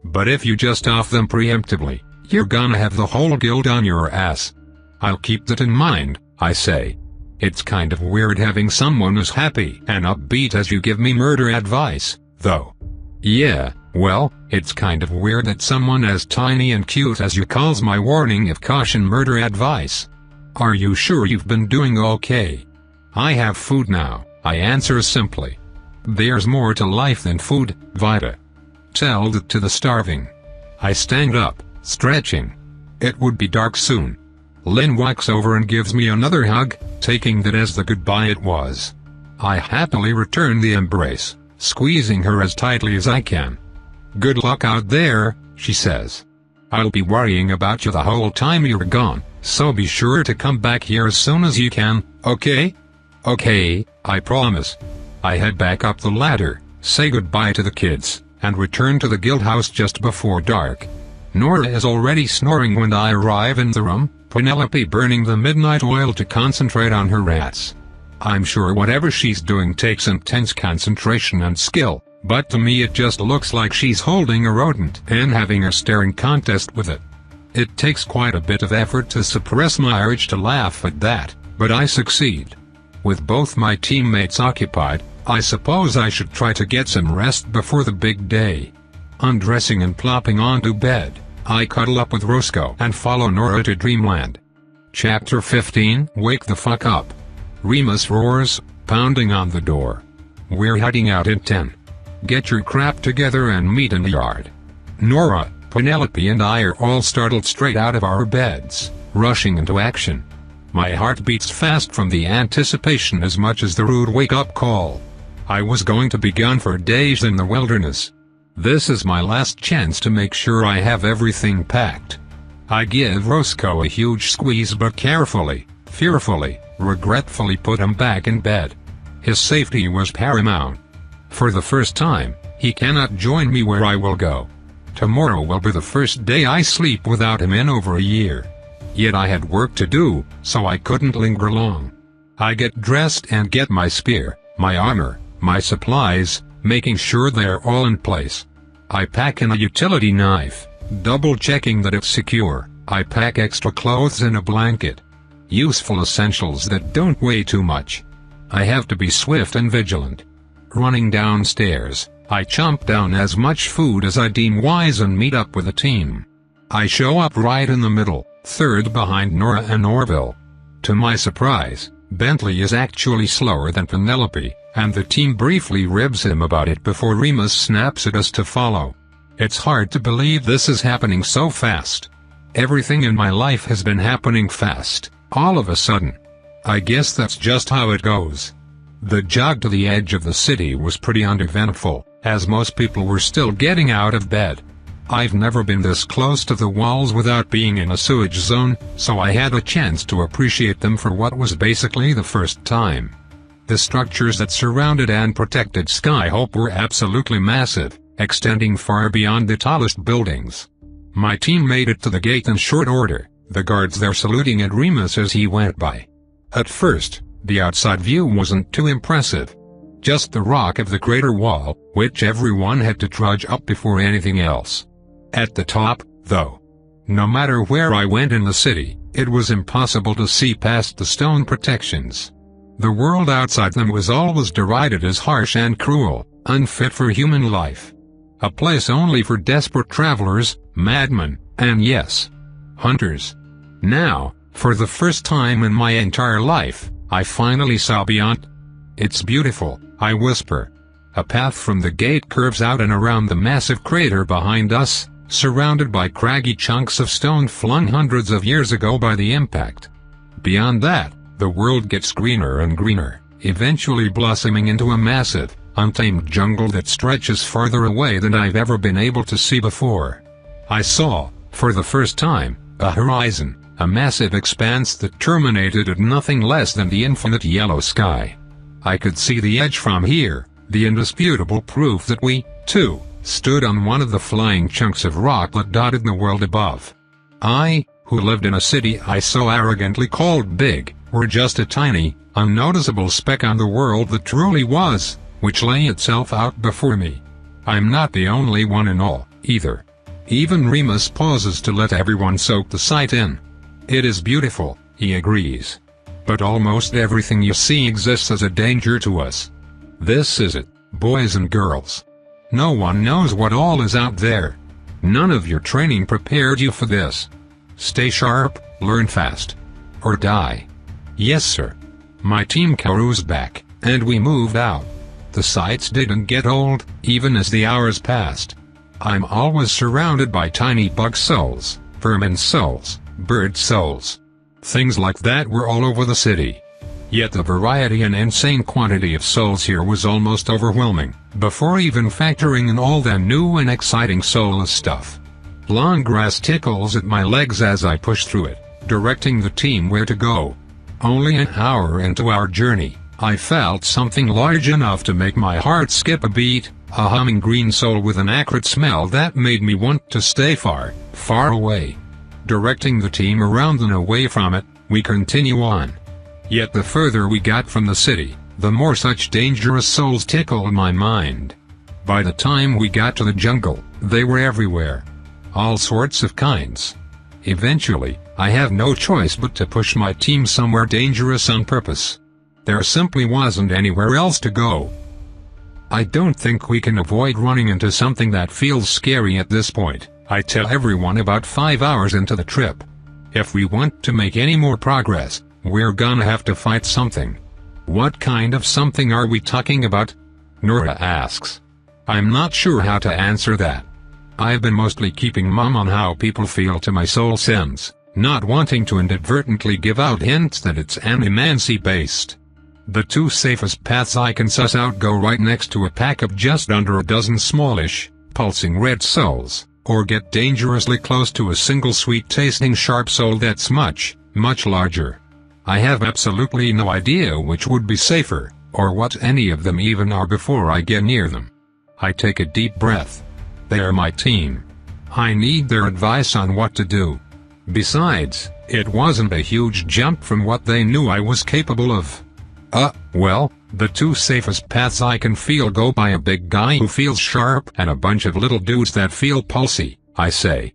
But if you just off them preemptively, you're gonna have the whole guild on your ass. I'll keep that in mind, I say. It's kind of weird having someone as happy and upbeat as you give me murder advice, though. Yeah, well, it's kind of weird that someone as tiny and cute as you calls my warning of caution murder advice. Are you sure you've been doing okay? I have food now, I answer simply. There's more to life than food, Vita. Tell that to the starving. I stand up, stretching. It would be dark soon. Lynn walks over and gives me another hug, taking that as the goodbye it was. I happily return the embrace, squeezing her as tightly as I can. Good luck out there, she says. I'll be worrying about you the whole time you're gone, so be sure to come back here as soon as you can, okay? Okay, I promise. I head back up the ladder, say goodbye to the kids, and return to the guild house just before dark. Nora is already snoring when I arrive in the room, Penelope burning the midnight oil to concentrate on her rats. I'm sure whatever she's doing takes intense concentration and skill, but to me it just looks like she's holding a rodent and having a staring contest with it. It takes quite a bit of effort to suppress my urge to laugh at that, but I succeed. With both my teammates occupied, I suppose I should try to get some rest before the big day. Undressing and plopping onto bed, I cuddle up with Roscoe and follow Nora to dreamland. Chapter 15. Wake the fuck up. Remus roars, pounding on the door. We're heading out in 10. Get your crap together and meet in the yard. Nora, Penelope and I are all startled straight out of our beds, rushing into action. My heart beats fast from the anticipation as much as the rude wake-up call. I was going to be gone for days in the wilderness. This is my last chance to make sure I have everything packed. I give Roscoe a huge squeeze but carefully, fearfully, regretfully put him back in bed. His safety was paramount. For the first time, he cannot join me where I will go. Tomorrow will be the first day I sleep without him in over a year. Yet I had work to do, so I couldn't linger long. I get dressed and get my spear, my armor, my supplies, making sure they're all in place. I pack in a utility knife, double-checking that it's secure. I pack extra clothes and a blanket. Useful essentials that don't weigh too much. I have to be swift and vigilant. Running downstairs, I chomp down as much food as I deem wise and meet up with the team. I show up right in the middle, third behind Nora and Orville. To my surprise, Bentley is actually slower than Penelope, and the team briefly ribs him about it before Remus snaps at us to follow. It's hard to believe this is happening so fast. Everything in my life has been happening fast, all of a sudden. I guess that's just how it goes. The jog to the edge of the city was pretty uneventful, as most people were still getting out of bed. I've never been this close to the walls without being in a sewage zone, so I had a chance to appreciate them for what was basically the first time. The structures that surrounded and protected Skyhope were absolutely massive, extending far beyond the tallest buildings. My team made it to the gate in short order, the guards there saluting at Remus as he went by. At first, the outside view wasn't too impressive. Just the rock of the crater wall, which everyone had to trudge up before anything else. At the top, though, no matter where I went in the city, it was impossible to see past the stone protections. The world outside them was always derided as harsh and cruel, unfit for human life. A place only for desperate travelers, madmen, and yes, hunters. Now, for the first time in my entire life, I finally saw beyond. It's beautiful, I whisper. A path from the gate curves out and around the massive crater behind us, surrounded by craggy chunks of stone flung hundreds of years ago by the impact. Beyond that, the world gets greener and greener, eventually blossoming into a massive, untamed jungle that stretches farther away than I've ever been able to see before. I saw, for the first time, a horizon, a massive expanse that terminated at nothing less than the infinite yellow sky. I could see the edge from here, the indisputable proof that we, too, stood on one of the flying chunks of rock that dotted the world above. I, who lived in a city I so arrogantly called big, were just a tiny, unnoticeable speck on the world that truly was, which lay itself out before me. I'm not the only one in all, either. Even Remus pauses to let everyone soak the sight in. It is beautiful, he agrees. But almost everything you see exists as a danger to us. This is it, boys and girls. No one knows what all is out there. None of your training prepared you for this. Stay sharp, learn fast. Or die. Yes sir. My team caroused back, and we moved out. The sights didn't get old, even as the hours passed. I'm always surrounded by tiny bug souls, vermin souls, bird souls. Things like that were all over the city. Yet the variety and insane quantity of souls here was almost overwhelming, before even factoring in all the new and exciting soulless stuff. Long grass tickles at my legs as I push through it, directing the team where to go. Only an hour into our journey, I felt something large enough to make my heart skip a beat, a humming green soul with an acrid smell that made me want to stay far, far away. Directing the team around and away from it, we continue on. Yet the further we got from the city, the more such dangerous souls tickled my mind. By the time we got to the jungle, they were everywhere. All sorts of kinds. Eventually, I have no choice but to push my team somewhere dangerous on purpose. There simply wasn't anywhere else to go. I don't think we can avoid running into something that feels scary at this point, I tell everyone about 5 hours into the trip. If we want to make any more progress, we're gonna have to fight something. What kind of something are we talking about? Nora asks. I'm not sure how to answer that. I've been mostly keeping mum on how people feel to my soul sense, not wanting to inadvertently give out hints that it's animancy-based. The two safest paths I can suss out go right next to a pack of just under a dozen smallish, pulsing red souls, or get dangerously close to a single sweet-tasting sharp soul that's much, much larger. I have absolutely no idea which would be safer, or what any of them even are before I get near them. I take a deep breath. They are my team. I need their advice on what to do. Besides, it wasn't a huge jump from what they knew I was capable of. Well, the two safest paths I can feel go by a big guy who feels sharp and a bunch of little dudes that feel pulsy, I say.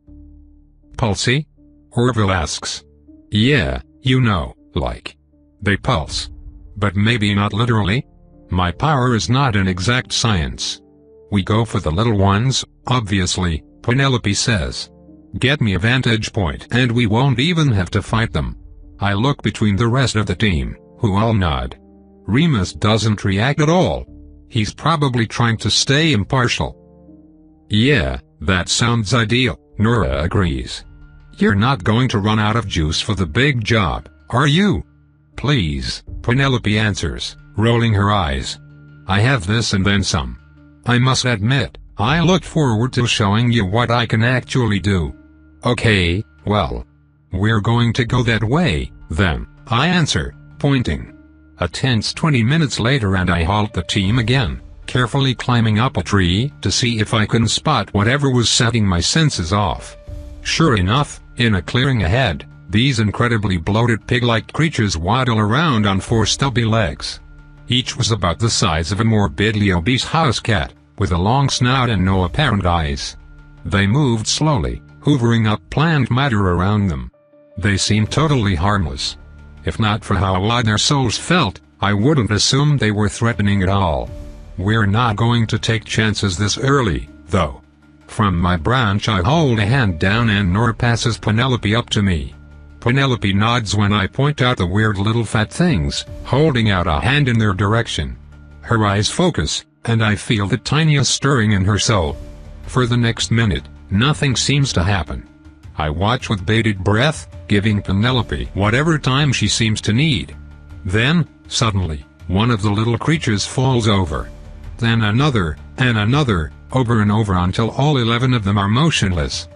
Pulsy? Orville asks. Yeah, you know, like. They pulse. But maybe not literally? My power is not an exact science. We go for the little ones, obviously, Penelope says. Get me a vantage point and we won't even have to fight them. I look between the rest of the team, who all nod. Remus doesn't react at all. He's probably trying to stay impartial. Yeah, that sounds ideal, Nora agrees. You're not going to run out of juice for the big job, are you? Please, Penelope answers, rolling her eyes. I have this and then some. I must admit, I look forward to showing you what I can actually do. Okay, well. We're going to go that way, then, I answer, pointing. A tense 20 minutes later and I halt the team again, carefully climbing up a tree to see if I can spot whatever was setting my senses off. Sure enough, in a clearing ahead, these incredibly bloated pig-like creatures waddle around on four stubby legs. Each was about the size of a morbidly obese house cat, with a long snout and no apparent eyes. They moved slowly, hoovering up plant matter around them. They seemed totally harmless. If not for how odd their souls felt, I wouldn't assume they were threatening at all. We're not going to take chances this early, though. From my branch I hold a hand down and Nora passes Penelope up to me. Penelope nods when I point out the weird little fat things, holding out a hand in their direction. Her eyes focus, and I feel the tiniest stirring in her soul. For the next minute, nothing seems to happen. I watch with bated breath, giving Penelope whatever time she seems to need. Then, suddenly, one of the little creatures falls over. Then another, and another, over and over until all 11 of them are motionless.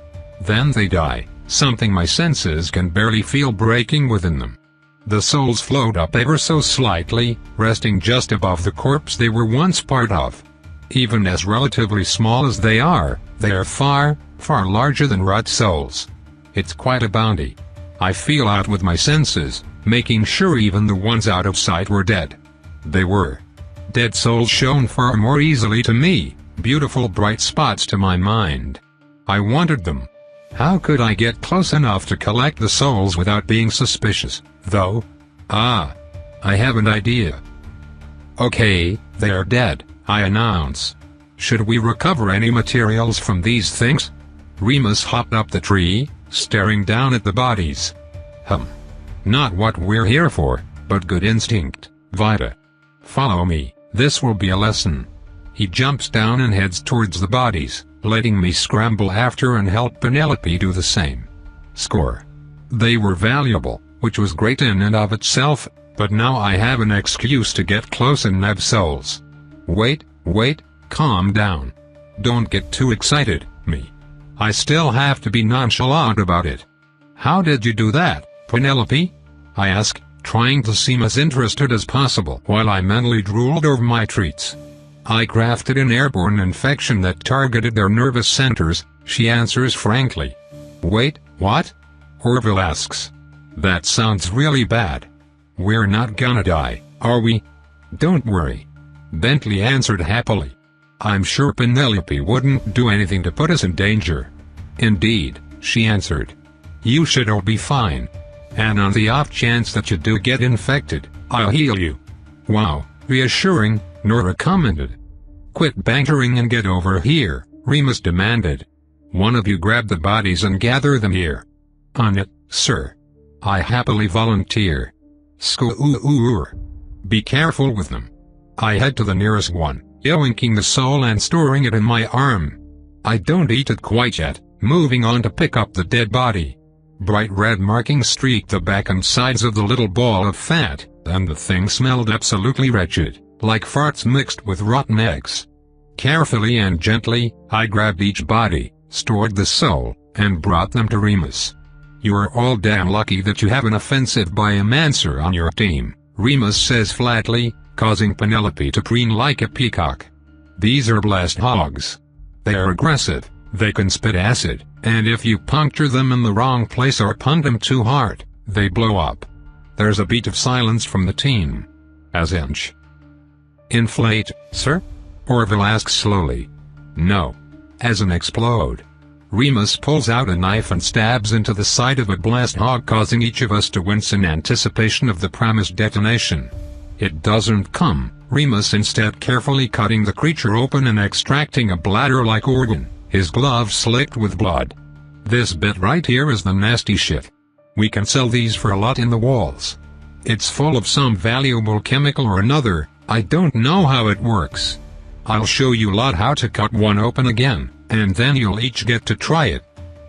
Then they die, something my senses can barely feel breaking within them. The souls float up ever so slightly, resting just above the corpse they were once part of. Even as relatively small as they are far, far larger than rot souls. It's quite a bounty. I feel out with my senses, making sure even the ones out of sight were dead. They were. Dead souls shone far more easily to me, beautiful bright spots to my mind. I wanted them. How could I get close enough to collect the souls without being suspicious, though? I have an idea. Okay, they're dead, I announce. Should we recover any materials from these things? Remus hopped up the tree, staring down at the bodies. Not what we're here for, but good instinct, Vita. Follow me, this will be a lesson. He jumps down and heads towards the bodies, letting me scramble after and help Penelope do the same. Score. They were valuable, which was great in and of itself, but now I have an excuse to get close and nab souls. Wait, calm down. Don't get too excited, me. I still have to be nonchalant about it. How did you do that, Penelope? I ask, trying to seem as interested as possible while I mentally drooled over my treats. I crafted an airborne infection that targeted their nervous centers, she answers frankly. Wait, what? Orville asks. That sounds really bad. We're not gonna die, are we? Don't worry. Bentley answered happily. I'm sure Penelope wouldn't do anything to put us in danger. Indeed, she answered. You should all be fine. And on the off chance that you do get infected, I'll heal you. Wow, reassuring, Nora commented. Quit bantering and get over here, Remus demanded. One of you grab the bodies and gather them here. On it, sir. I happily volunteer. Skoo-oo-oo-oo. Be careful with them. I head to the nearest one, yoinking the soul and storing it in my arm. I don't eat it quite yet, moving on to pick up the dead body. Bright red markings streaked the back and sides of the little ball of fat, and the thing smelled absolutely wretched, like farts mixed with rotten eggs. Carefully and gently, I grabbed each body, stored the soul, and brought them to Remus. You are all damn lucky that you have an offensive biomancer on your team, Remus says flatly, causing Penelope to preen like a peacock. These are blessed hogs. They are aggressive, they can spit acid, and if you puncture them in the wrong place or punt them too hard, they blow up. There's a beat of silence from the team. As inch. Inflate, sir? Orville asks slowly. No. As an explode. Remus pulls out a knife and stabs into the side of a blessed hog, causing each of us to wince in anticipation of the promised detonation. It doesn't come, Remus instead carefully cutting the creature open and extracting a bladder-like organ, his glove slicked with blood. This bit right here is the nasty shit. We can sell these for a lot in the walls. It's full of some valuable chemical or another, I don't know how it works. I'll show you lot how to cut one open again, and then you'll each get to try it.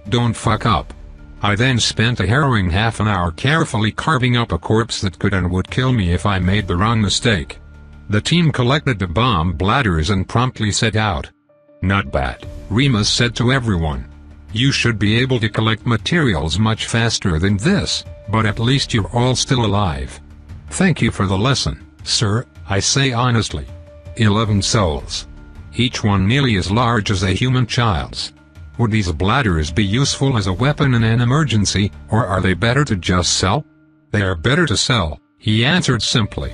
Don't fuck up. I then spent a harrowing half an hour carefully carving up a corpse that could and would kill me if I made the wrong mistake. The team collected the bomb bladders and promptly set out. Not bad, Remus said to everyone. You should be able to collect materials much faster than this, but at least you're all still alive. Thank you for the lesson, sir, I say honestly. 11 souls. Each one nearly as large as a human child's. Would these bladders be useful as a weapon in an emergency, or are they better to just sell? They are better to sell, he answered simply.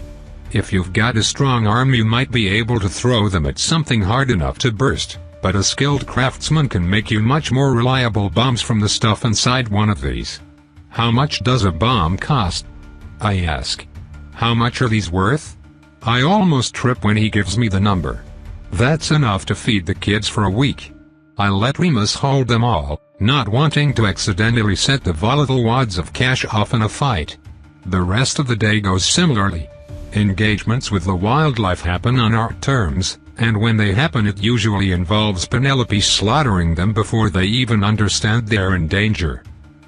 If you've got a strong arm you might be able to throw them at something hard enough to burst, but a skilled craftsman can make you much more reliable bombs from the stuff inside one of these. How much does a bomb cost? I ask. How much are these worth? I almost trip when he gives me the number. That's enough to feed the kids for a week. I let Remus hold them all, not wanting to accidentally set the volatile wads of cash off in a fight. The rest of the day goes similarly. Engagements with the wildlife happen on our terms, and when they happen it usually involves Penelope slaughtering them before they even understand they're in danger.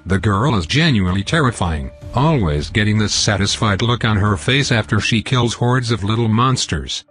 The girl is genuinely terrifying, always getting this satisfied look on her face after she kills hordes of little monsters.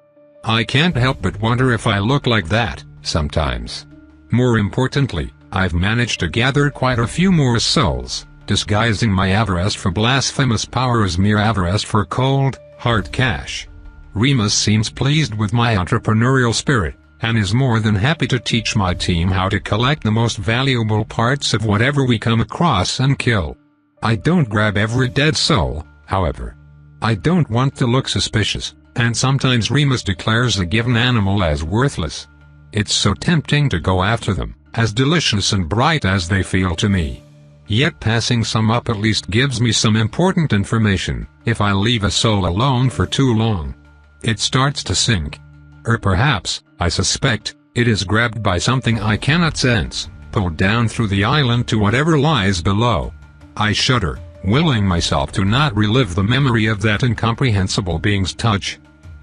I can't help but wonder if I look like that, sometimes. More importantly, I've managed to gather quite a few more souls, disguising my avarice for blasphemous power as mere avarice for cold, hard cash. Remus seems pleased with my entrepreneurial spirit, and is more than happy to teach my team how to collect the most valuable parts of whatever we come across and kill. I don't grab every dead soul, however. I don't want to look suspicious, and sometimes Remus declares a given animal as worthless. It's so tempting to go after them, as delicious and bright as they feel to me. Yet passing some up at least gives me some important information. If I leave a soul alone for too long, it starts to sink. Or perhaps, I suspect, it is grabbed by something I cannot sense, pulled down through the island to whatever lies below. I shudder, willing myself to not relive the memory of that incomprehensible being's touch.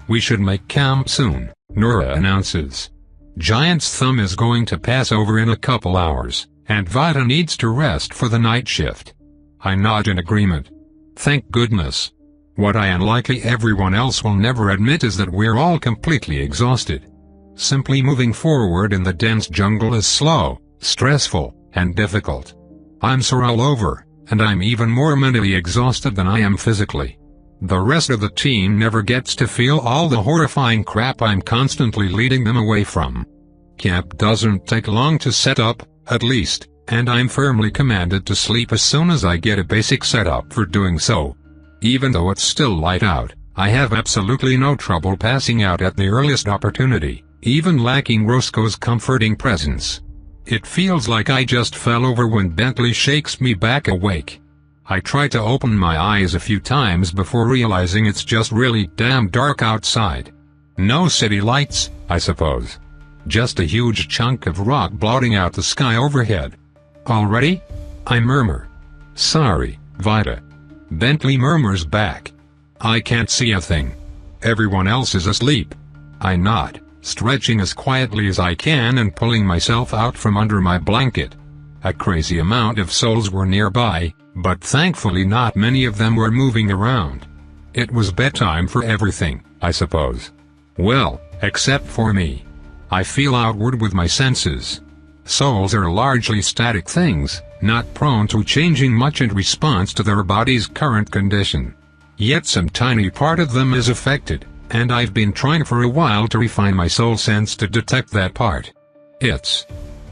We should make camp soon, Nora announces. Giant's thumb is going to pass over in a couple hours, and Vita needs to rest for the night shift. I nod in agreement. Thank goodness. What I and likely everyone else will never admit is that we're all completely exhausted. Simply moving forward in the dense jungle is slow, stressful, and difficult. I'm sore all over, and I'm even more mentally exhausted than I am physically. The rest of the team never gets to feel all the horrifying crap I'm constantly leading them away from. Camp doesn't take long to set up, at least, and I'm firmly commanded to sleep as soon as I get a basic setup for doing so. Even though it's still light out, I have absolutely no trouble passing out at the earliest opportunity, even lacking Roscoe's comforting presence. It feels like I just fell over when Bentley shakes me back awake. I try to open my eyes a few times before realizing it's just really damn dark outside. No city lights, I suppose. Just a huge chunk of rock blotting out the sky overhead. Already? I murmur. Sorry, Vita. Bentley murmurs back. I can't see a thing. Everyone else is asleep. I nod, stretching as quietly as I can and pulling myself out from under my blanket. A crazy amount of souls were nearby, but thankfully not many of them were moving around. It was bedtime for everything, I suppose. Well, except for me. I feel outward with my senses. Souls are largely static things, not prone to changing much in response to their body's current condition. Yet some tiny part of them is affected, and I've been trying for a while to refine my soul sense to detect that part. It's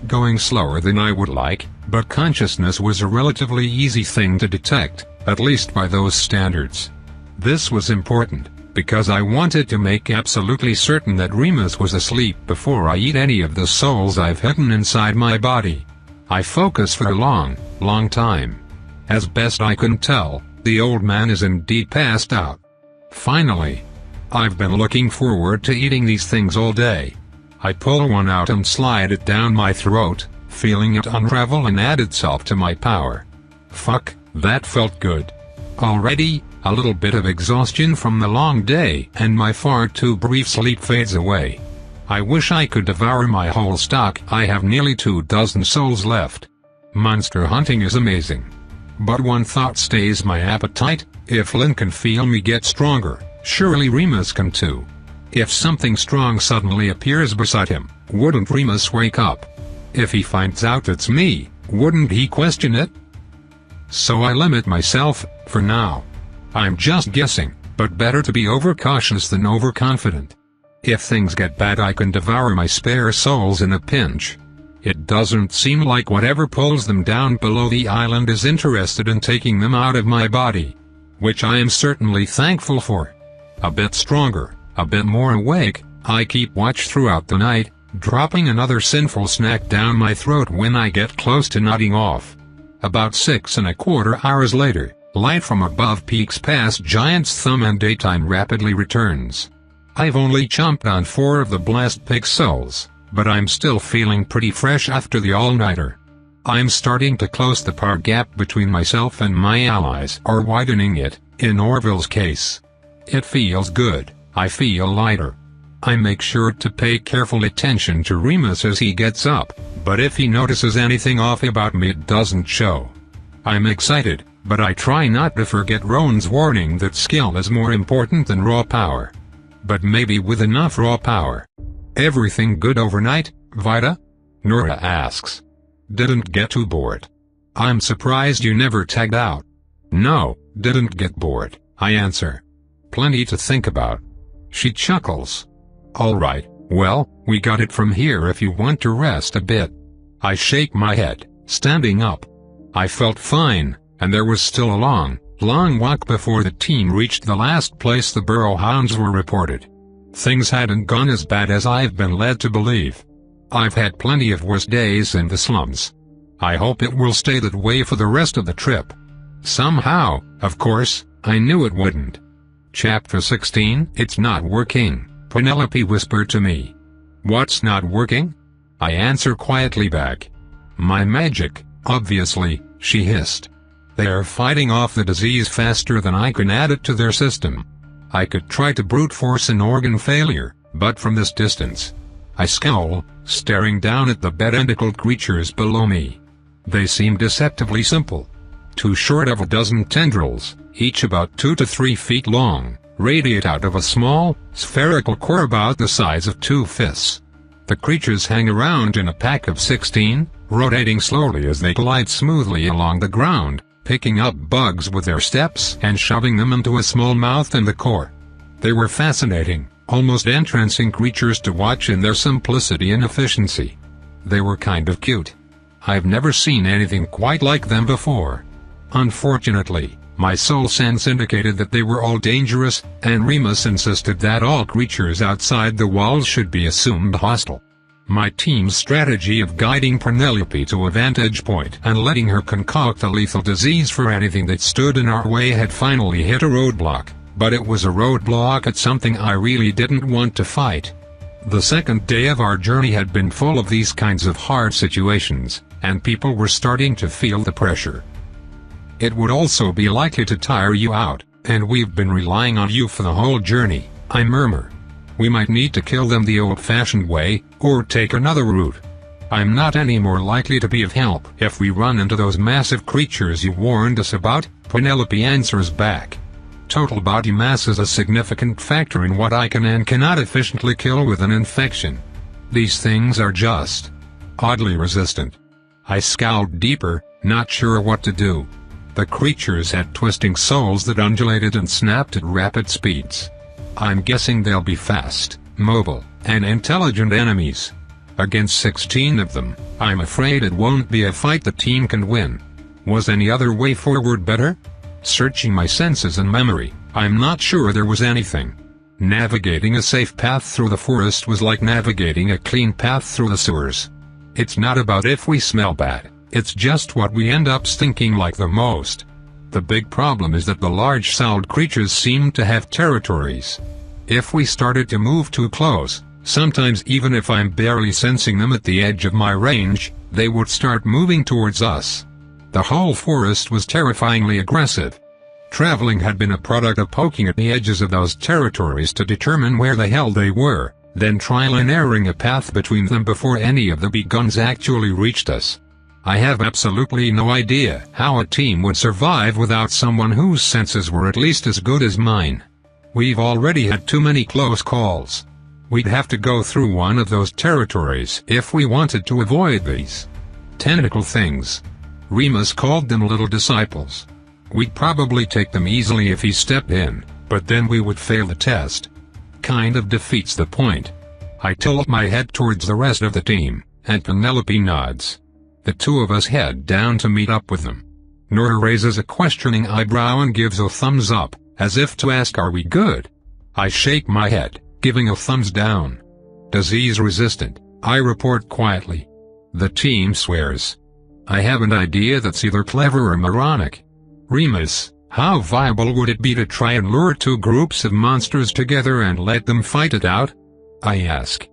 going slower than I would like, but consciousness was a relatively easy thing to detect, at least by those standards. This was important, because I wanted to make absolutely certain that Remus was asleep before I eat any of the souls I've hidden inside my body. I focused for a long time. As best I can tell, the old man is indeed passed out. Finally. I've been looking forward to eating these things all day. I pull one out and slide it down my throat, feeling it unravel and add itself to my power. Fuck, that felt good. Already, a little bit of exhaustion from the long day and my far too brief sleep fades away. I wish I could devour my whole stock. I have nearly 24 souls left. Monster hunting is amazing. But one thought stays my appetite: if Lynn can feel me get stronger, surely Remus can too. If something strong suddenly appears beside him, wouldn't Remus wake up? If he finds out it's me, wouldn't he question it? So I limit myself, for now. I'm just guessing, but better to be overcautious than overconfident. If things get bad, I can devour my spare souls in a pinch. It doesn't seem like whatever pulls them down below the island is interested in taking them out of my body. Which I am certainly thankful for. A bit stronger, a bit more awake, I keep watch throughout the night, dropping another sinful snack down my throat when I get close to nodding off. About 6¼ hours later, light from above peeks past Giant's thumb and daytime rapidly returns. I've only chomped on 4 of the blessed pig souls, but I'm still feeling pretty fresh after the all-nighter. I'm starting to close the power gap between myself and my allies, or widening it, in Orville's case. It feels good, I feel lighter. I make sure to pay careful attention to Remus as he gets up, but if he notices anything off about me it doesn't show. I'm excited, but I try not to forget Roan's warning that skill is more important than raw power. But maybe with enough raw power. Everything good overnight, Vita? Nora asks. Didn't get too bored. I'm surprised you never tagged out. No, didn't get bored, I answer. Plenty to think about. She chuckles. Alright, well, we got it from here if you want to rest a bit. I shake my head, standing up. I felt fine, and there was still a long walk before the team reached the last place the burrow hounds were reported. Things hadn't gone as bad as I've been led to believe. I've had plenty of worse days in the slums. I hope it will stay that way for the rest of the trip. Somehow, of course, I knew it wouldn't. Chapter 16. It's not working, Penelope whispered to me. What's not working? I answer quietly back. My magic, obviously, she hissed. They're fighting off the disease faster than I can add it to their system. I could try to brute force an organ failure, but from this distance. I scowl, staring down at the bedentacled creatures below me. They seem deceptively simple. Too short of a dozen tendrils, each about 2 to 3 feet long, radiate out of a small, spherical core about the size of 2 fists. The creatures hang around in a pack of 16, rotating slowly as they glide smoothly along the ground, picking up bugs with their steps and shoving them into a small mouth in the core. They were fascinating, almost entrancing creatures to watch in their simplicity and efficiency. They were kind of cute. I've never seen anything quite like them before. Unfortunately, my soul sense indicated that they were all dangerous, and Remus insisted that all creatures outside the walls should be assumed hostile. My team's strategy of guiding Penelope to a vantage point and letting her concoct a lethal disease for anything that stood in our way had finally hit a roadblock, but it was a roadblock at something I really didn't want to fight. The second day of our journey had been full of these kinds of hard situations, and people were starting to feel the pressure. It would also be likely to tire you out, and we've been relying on you for the whole journey, I murmur. We might need to kill them the old-fashioned way, or take another route. I'm not any more likely to be of help if we run into those massive creatures you warned us about, Penelope answers back. Total body mass is a significant factor in what I can and cannot efficiently kill with an infection. These things are just oddly resistant. I scowled deeper, not sure what to do. The creatures had twisting souls that undulated and snapped at rapid speeds. I'm guessing they'll be fast, mobile, and intelligent enemies. Against 16 of them, I'm afraid it won't be a fight the team can win. Was any other way forward better? Searching my senses and memory, I'm not sure there was anything. Navigating a safe path through the forest was like navigating a clean path through the sewers. It's not about if we smell bad, it's just what we end up stinking like the most. The big problem is that the large-souled creatures seem to have territories. If we started to move too close, sometimes even if I'm barely sensing them at the edge of my range, they would start moving towards us. The whole forest was terrifyingly aggressive. Traveling had been a product of poking at the edges of those territories to determine where the hell they were, then trial and erroring a path between them before any of the big guns actually reached us. I have absolutely no idea how a team would survive without someone whose senses were at least as good as mine. We've already had too many close calls. We'd have to go through one of those territories if we wanted to avoid these tentacle things. Remus called them little disciples. We'd probably take them easily if he stepped in, but then we would fail the test. Kind of defeats the point. I tilt my head towards the rest of the team, and Penelope nods. The two of us head down to meet up with them. Nora raises a questioning eyebrow and gives a thumbs up, as if to ask, are we good? I shake my head, giving a thumbs down. Disease resistant, I report quietly. The team swears. I have an idea that's either clever or moronic. Remus, how viable would it be to try and lure two groups of monsters together and let them fight it out? I ask.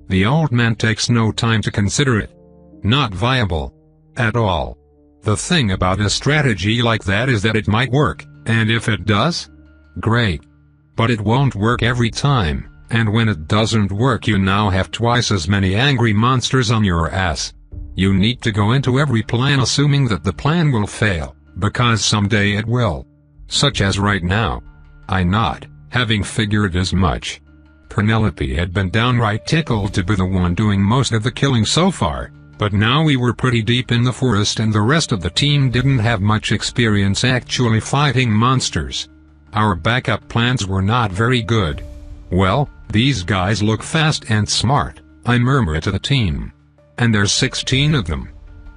The old man takes no time to consider it. Not viable. At all. The thing about a strategy like that is that it might work, and if it does? Great. But it won't work every time, and when it doesn't work you now have twice as many angry monsters on your ass. You need to go into every plan assuming that the plan will fail, because someday it will. Such as right now. I nod, having figured as much. Penelope had been downright tickled to be the one doing most of the killing so far, but now we were pretty deep in the forest and the rest of the team didn't have much experience actually fighting monsters. Our backup plans were not very good. Well, these guys look fast and smart, I murmur to the team. And there's 16 of them.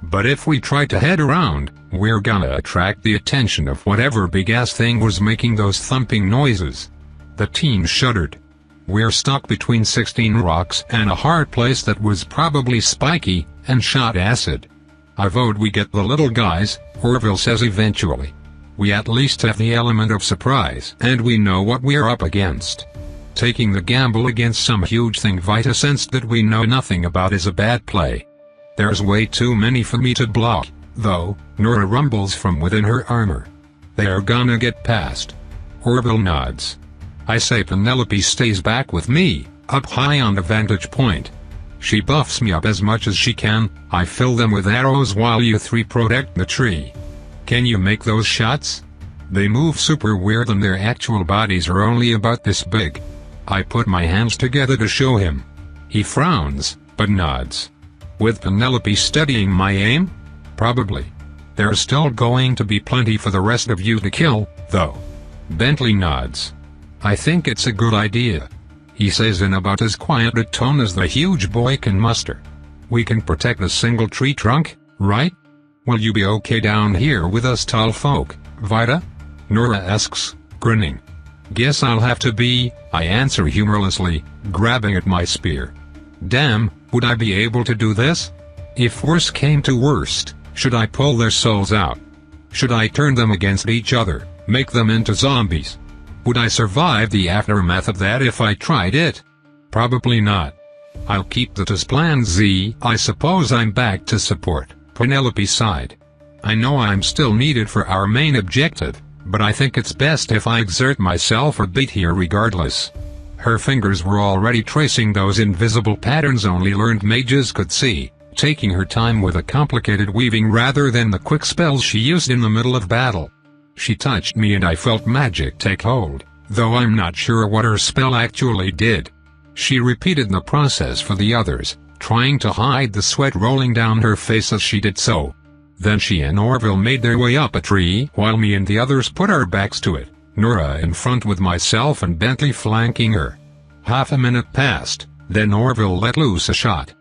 But if we try to head around, we're gonna attract the attention of whatever big-ass thing was making those thumping noises. The team shuddered. We're stuck between 16 rocks and a hard place that was probably spiky, and shot acid. I vote we get the little guys, Orville says eventually. We at least have the element of surprise and we know what we're up against. Taking the gamble against some huge thing Vita sensed that we know nothing about is a bad play. There's way too many for me to block, though, Nora rumbles from within her armor. They are gonna get past. Orville nods. I say Penelope stays back with me, up high on the vantage point. She buffs me up as much as she can, I fill them with arrows while you three protect the tree. Can you make those shots? They move super weird and their actual bodies are only about this big. I put my hands together to show him. He frowns, but nods. With Penelope studying my aim? Probably. There's still going to be plenty for the rest of you to kill, though. Bentley nods. I think it's a good idea. He says in about as quiet a tone as the huge boy can muster. We can protect a single tree trunk, right? Will you be okay down here with us tall folk, Vita? Nora asks, grinning. Guess I'll have to be, I answer humorlessly, grabbing at my spear. Damn, would I be able to do this? If worse came to worst, should I pull their souls out? Should I turn them against each other, make them into zombies? Would I survive the aftermath of that if I tried it? Probably not. I'll keep that as plan Z. I suppose I'm back to support, Penelope sighed. I know I'm still needed for our main objective, but I think it's best if I exert myself a bit here regardless. Her fingers were already tracing those invisible patterns only learned mages could see, taking her time with a complicated weaving rather than the quick spells she used in the middle of battle. She touched me and I felt magic take hold, though I'm not sure what her spell actually did. She repeated the process for the others, trying to hide the sweat rolling down her face as she did so. Then she and Orville made their way up a tree while me and the others put our backs to it, Nora in front with myself and Bentley flanking her. Half a minute passed, then Orville let loose a shot.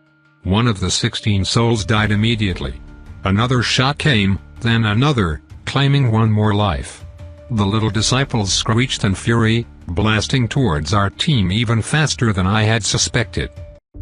One of the 16 souls died immediately. Another shot came, then another, claiming one more life. The little disciples screeched in fury, blasting towards our team even faster than I had suspected.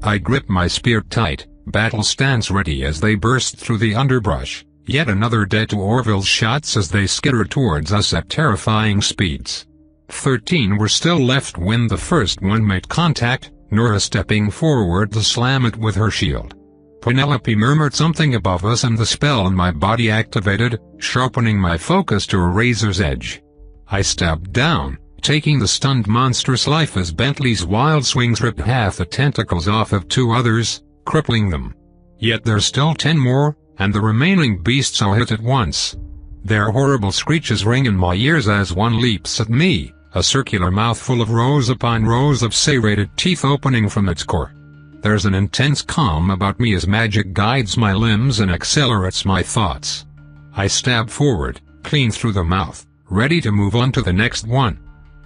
I gripped my spear tight, battle stance ready as they burst through the underbrush, yet another dead to Orville's shots as they skittered towards us at terrifying speeds. 13 were still left when the first one made contact, Nora stepping forward to slam it with her shield. Penelope murmured something above us and the spell on my body activated, sharpening my focus to a razor's edge. I stabbed down, taking the stunned monstrous life as Bentley's wild swings ripped half the tentacles off of 2 others, crippling them. Yet there's still 10 more, and the remaining beasts are hit at once. Their horrible screeches ring in my ears as one leaps at me, a circular mouthful of rows upon rows of serrated teeth opening from its core. There's an intense calm about me as magic guides my limbs and accelerates my thoughts. I stab forward, clean through the mouth, ready to move on to the next one.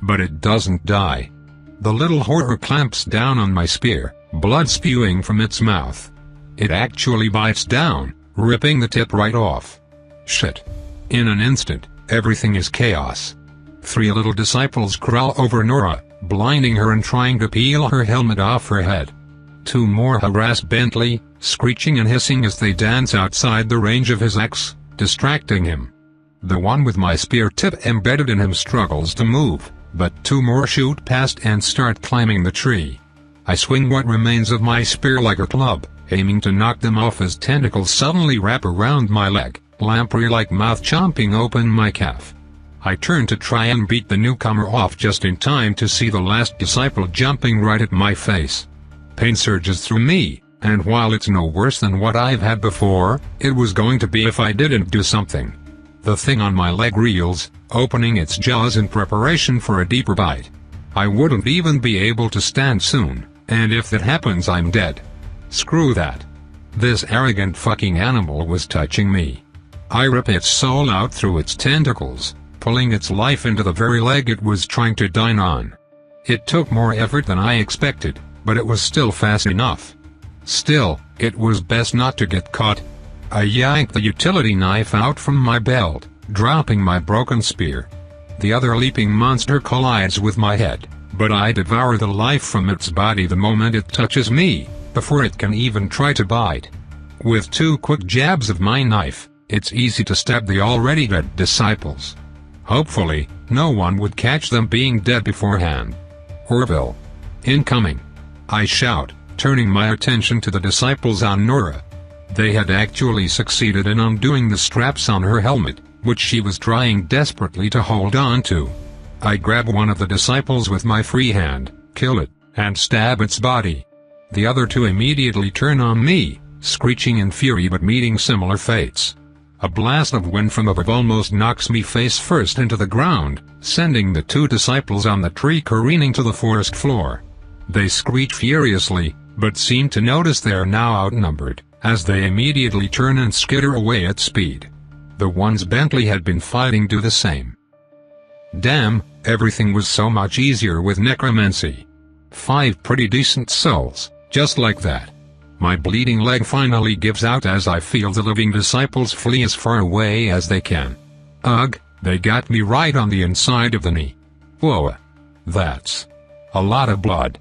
But it doesn't die. The little horror clamps down on my spear, blood spewing from its mouth. It actually bites down, ripping the tip right off. Shit. In an instant, everything is chaos. 3 little disciples crawl over Nora, blinding her and trying to peel her helmet off her head. 2 more harass Bentley, screeching and hissing as they dance outside the range of his axe, distracting him. The one with my spear tip embedded in him struggles to move, but 2 more shoot past and start climbing the tree. I swing what remains of my spear like a club, aiming to knock them off as tentacles suddenly wrap around my leg, lamprey-like mouth chomping open my calf. I turn to try and beat the newcomer off just in time to see the last disciple jumping right at my face. Pain surges through me, and while it's no worse than what I've had before, it was going to be if I didn't do something. The thing on my leg reels, opening its jaws in preparation for a deeper bite. I wouldn't even be able to stand soon, and if that happens I'm dead. Screw that. This arrogant fucking animal was touching me. I rip its soul out through its tentacles, pulling its life into the very leg it was trying to dine on. It took more effort than I expected, but it was still fast enough. Still, it was best not to get caught. I yanked the utility knife out from my belt, dropping my broken spear. The other leaping monster collides with my head, but I devour the life from its body the moment it touches me, before it can even try to bite. With 2 quick jabs of my knife, it's easy to stab the already dead disciples. Hopefully, no one would catch them being dead beforehand. Orville. Incoming. I shout, turning my attention to the disciples on Nora. They had actually succeeded in undoing the straps on her helmet, which she was trying desperately to hold on to. I grab one of the disciples with my free hand, kill it, and stab its body. The other 2 immediately turn on me, screeching in fury but meeting similar fates. A blast of wind from above almost knocks me face first into the ground, sending the 2 disciples on the tree careening to the forest floor. They screech furiously, but seem to notice they are now outnumbered, as they immediately turn and skitter away at speed. The ones Bentley had been fighting do the same. Damn, everything was so much easier with necromancy. 5 pretty decent souls, just like that. My bleeding leg finally gives out as I feel the living disciples flee as far away as they can. Ugh, they got me right on the inside of the knee. Whoa. That's a lot of blood.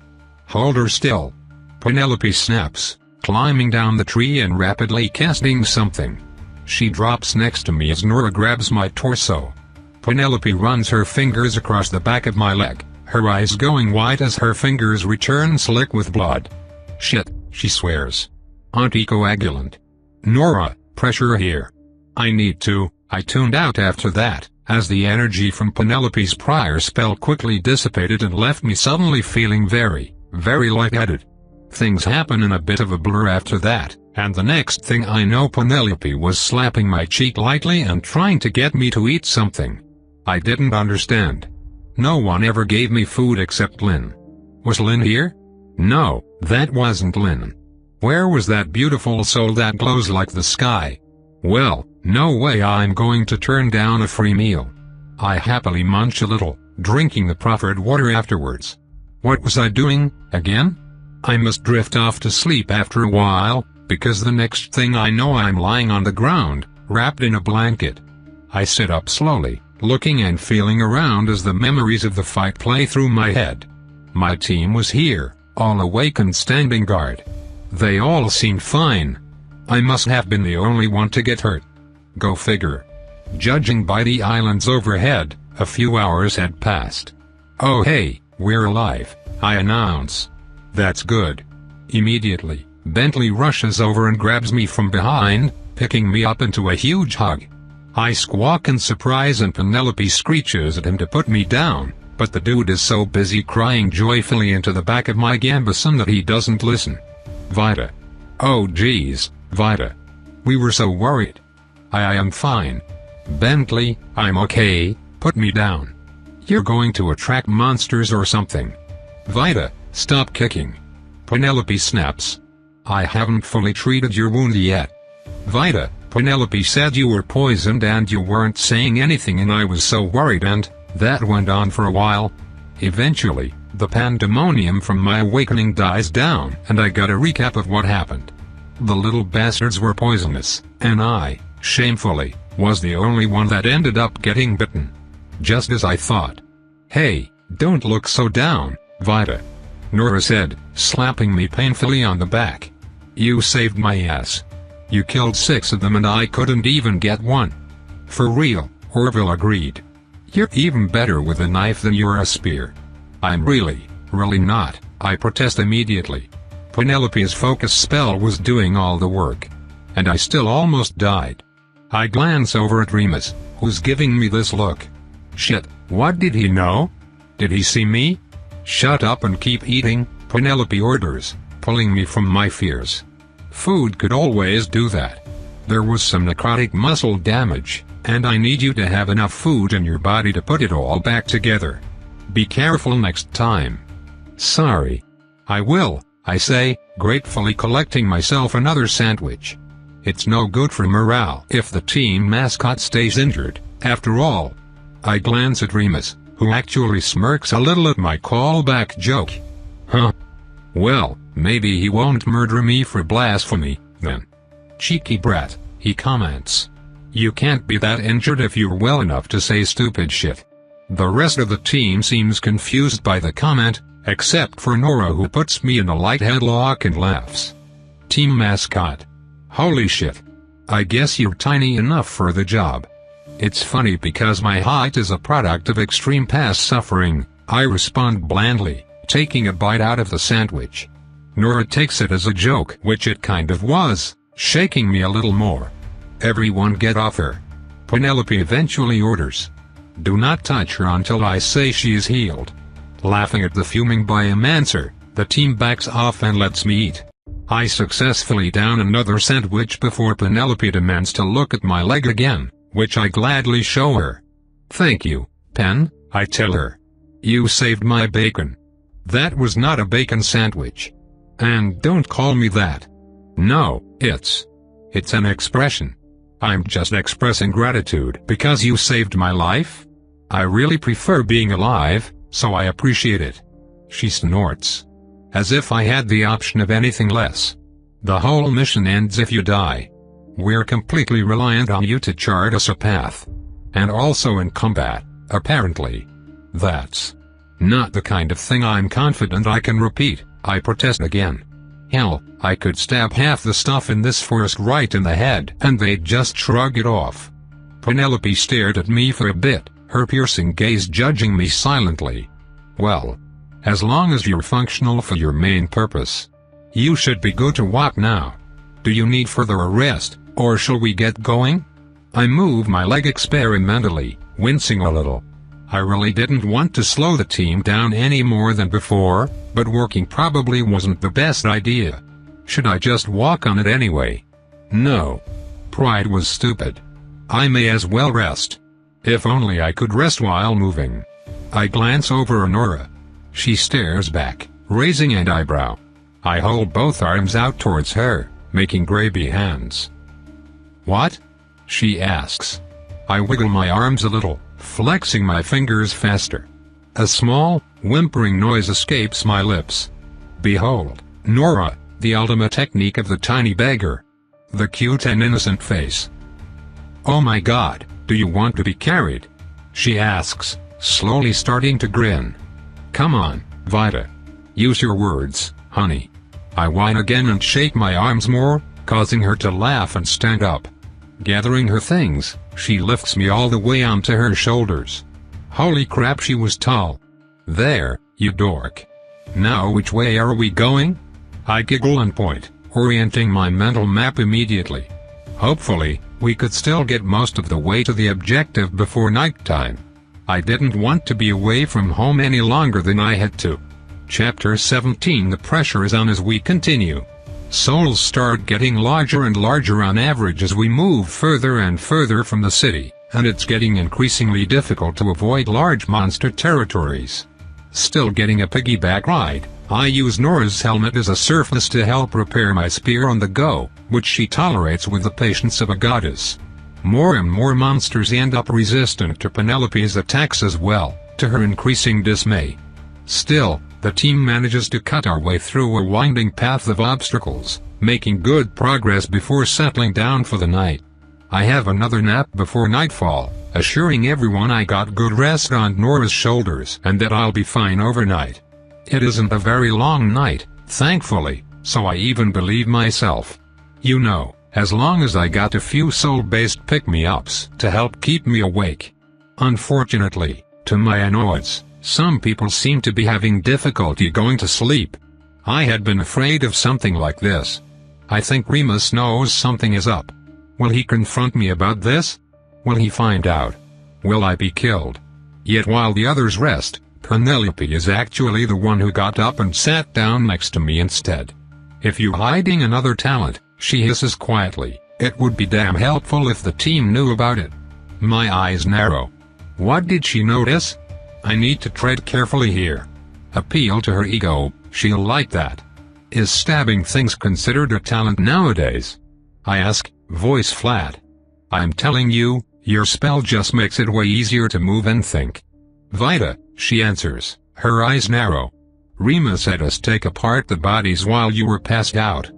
Hold her still. Penelope snaps, climbing down the tree and rapidly casting something. She drops next to me as Nora grabs my torso. Penelope runs her fingers across the back of my leg, her eyes going wide as her fingers return slick with blood. Shit, she swears. Anticoagulant. Nora, pressure here. I need to. I tuned out after that, as the energy from Penelope's prior spell quickly dissipated and left me suddenly feeling very, very lightheaded. Things happen in a bit of a blur after that, and the next thing I know Penelope was slapping my cheek lightly and trying to get me to eat something. I didn't understand. No one ever gave me food except Lynn. Was Lynn here? No, that wasn't Lynn. Where was that beautiful soul that glows like the sky? Well, No way I'm going to turn down a free meal. I happily munch a little, drinking the proffered water afterwards. What was I doing, again? I must drift off to sleep after a while, because the next thing I know I'm lying on the ground, wrapped in a blanket. I sit up slowly, looking and feeling around as the memories of the fight play through my head. My team was here, all awake and standing guard. They all seemed fine. I must have been the only one to get hurt. Go figure. Judging by the islands overhead, a few hours had passed. Oh hey, we're alive, I announce. That's good. Immediately, Bentley rushes over and grabs me from behind, picking me up into a huge hug. I squawk in surprise and Penelope screeches at him to put me down, but the dude is so busy crying joyfully into the back of my gambeson that he doesn't listen. Vita. Oh geez, Vita. We were so worried. I am fine. Bentley, I'm okay, put me down. You're going to attract monsters or something. Vita, stop kicking. Penelope snaps. I haven't fully treated your wound yet. Vita, Penelope said you were poisoned and you weren't saying anything and I was so worried and that went on for a while. Eventually, the pandemonium from my awakening dies down and I got a recap of what happened. The little bastards were poisonous, and I, shamefully, was the only one that ended up getting bitten. Just as I thought. Hey, don't look so down, Vita. Nora said, slapping me painfully on the back. You saved my ass. You killed 6 of them and I couldn't even get one. For real, Orville agreed. You're even better with a knife than you're a spear. I'm really not, I protest immediately. Penelope's focus spell was doing all the work. And I still almost died. I glance over at Remus, who's giving me this look. Shit, what did he know? Did he see me? Shut up and keep eating, Penelope orders, pulling me from my fears. Food could always do that. There was some necrotic muscle damage, and I need you to have enough food in your body to put it all back together. Be careful next time. Sorry. I will, I say, gratefully collecting myself another sandwich. It's no good for morale if the team mascot stays injured, after all. I glance at Remus, who actually smirks a little at my callback joke. Huh? Well, maybe he won't murder me for blasphemy, then. Cheeky brat, he comments. You can't be that injured if you're well enough to say stupid shit. The rest of the team seems confused by the comment, except for Nora who puts me in a light headlock and laughs. Team mascot. Holy shit. I guess you're tiny enough for the job. It's funny because my height is a product of extreme past suffering, I respond blandly, taking a bite out of the sandwich. Nora takes it as a joke, which it kind of was, shaking me a little more. Everyone get off her. Penelope eventually orders. Do not touch her until I say she is healed. Laughing at the fuming biomancer, the team backs off and lets me eat. I successfully down another sandwich before Penelope demands to look at my leg again, which I gladly show her. Thank you, Pen, I tell her. You saved my bacon. That was not a bacon sandwich. And don't call me that. No, it's an expression. I'm just expressing gratitude because you saved my life. I really prefer being alive, so I appreciate it. She snorts. As if I had the option of anything less. The whole mission ends if you die. We're completely reliant on you to chart us a path. And also in combat, apparently. That's not the kind of thing I'm confident I can repeat, I protest again. Hell, I could stab half the stuff in this forest right in the head and they'd just shrug it off. Penelope stared at me for a bit, her piercing gaze judging me silently. Well, as long as you're functional for your main purpose, you should be good to walk now. Do you need further arrest, or shall we get going? I move my leg experimentally, wincing a little. I really didn't want to slow the team down any more than before, but working probably wasn't the best idea. Should I just walk on it anyway? No. Pride was stupid. I may as well rest. If only I could rest while moving. I glance over at Nora. She stares back, raising an eyebrow. I hold both arms out towards her, making grabby hands. What? she asks. I wiggle my arms a little, flexing my fingers faster. A small, whimpering noise escapes my lips. Behold, Nora, the ultimate technique of the tiny beggar. The cute and innocent face. Oh my God, do you want to be carried? She asks, slowly starting to grin. Come on, Vita. Use your words, honey. I whine again and shake my arms more, causing her to laugh and stand up. Gathering her things, she lifts me all the way onto her shoulders. Holy crap, she was tall. There, you dork. Now which way are we going? I giggle and point, orienting my mental map immediately. Hopefully, we could still get most of the way to the objective before nighttime. I didn't want to be away from home any longer than I had to. Chapter 17. The pressure is on as we continue. Souls start getting larger and larger on average as we move further and further from the city, and it's getting increasingly difficult to avoid large monster territories. Still getting a piggyback ride, I use Nora's helmet as a surface to help repair my spear on the go, which she tolerates with the patience of a goddess. More and more monsters end up resistant to Penelope's attacks as well, to her increasing dismay. Still, the team manages to cut our way through a winding path of obstacles, making good progress before settling down for the night. I have another nap before nightfall, assuring everyone I got good rest on Nora's shoulders and that I'll be fine overnight. It isn't a very long night, thankfully, so I even believe myself. You know, as long as I got a few soul-based pick-me-ups to help keep me awake. Unfortunately, to my annoyance, some people seem to be having difficulty going to sleep. I had been afraid of something like this. I think Remus knows something is up. Will he confront me about this? Will he find out? Will I be killed? Yet while the others rest, Penelope is actually the one who got up and sat down next to me instead. If you're hiding another talent, she hisses quietly, it would be damn helpful if the team knew about it. My eyes narrow. What did she notice? I need to tread carefully here. Appeal to her ego, she'll like that. Is stabbing things considered a talent nowadays? I ask, voice flat. I'm telling you, your spell just makes it way easier to move and think. Vita, she answers, her eyes narrow. Remus had us take apart the bodies while you were passed out.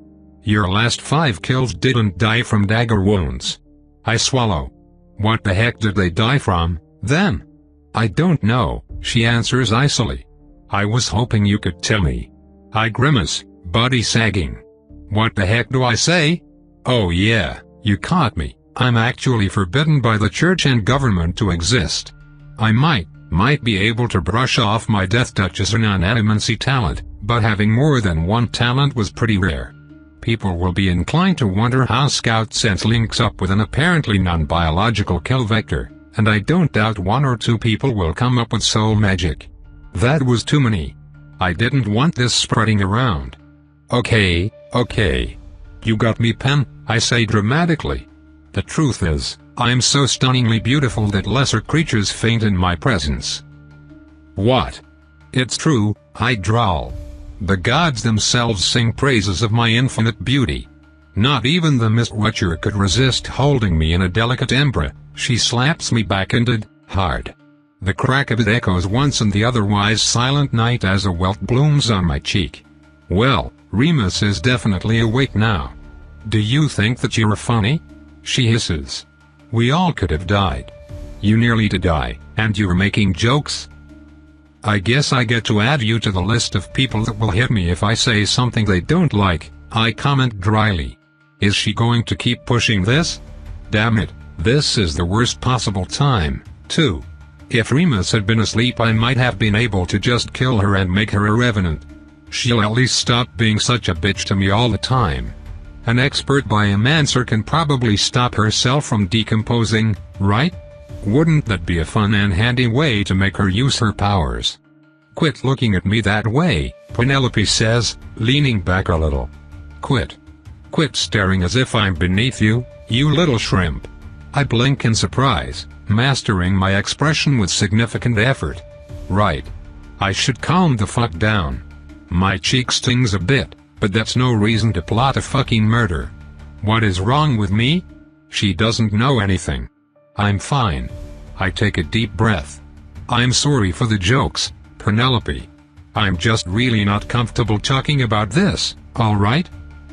Your last 5 kills didn't die from dagger wounds. I swallow. What the heck did they die from, then? I don't know, she answers icily. I was hoping you could tell me. I grimace, body sagging. What the heck do I say? Oh yeah, you caught me. I'm actually forbidden by the church and government to exist. I might be able to brush off my death touch as a non-animancy talent, but having more than one talent was pretty rare. People will be inclined to wonder how Scout Sense links up with an apparently non-biological kill vector, and I don't doubt 1 or 2 people will come up with soul magic. That was too many. I didn't want this spreading around. Okay. You got me, Pen, I say dramatically. The truth is, I'm so stunningly beautiful that lesser creatures faint in my presence. What? It's true, I drawl. The gods themselves sing praises of my infinite beauty. Not even the Mist Watcher could resist holding me in a delicate embrace. She slaps me backhanded, hard. The crack of it echoes once in the otherwise silent night as a welt blooms on my cheek. Well, Remus is definitely awake now. Do you think that you're funny? She hisses. We all could have died. You nearly did die, and you're making jokes? I guess I get to add you to the list of people that will hit me if I say something they don't like, I comment dryly. Is she going to keep pushing this? Damn it, this is the worst possible time, too. If Remus had been asleep I might have been able to just kill her and make her a revenant. She'll at least stop being such a bitch to me all the time. An expert biomancer can probably stop herself from decomposing, right? Wouldn't that be a fun and handy way to make her use her powers? Quit looking at me that way, Penelope says, leaning back a little. Quit staring as if I'm beneath you, you little shrimp. I blink in surprise, mastering my expression with significant effort. Right. I should calm the fuck down. My cheek stings a bit, but that's no reason to plot a fucking murder. What is wrong with me? She doesn't know anything. I'm fine. I take a deep breath. I'm sorry for the jokes, Penelope. I'm just really not comfortable talking about this, alright?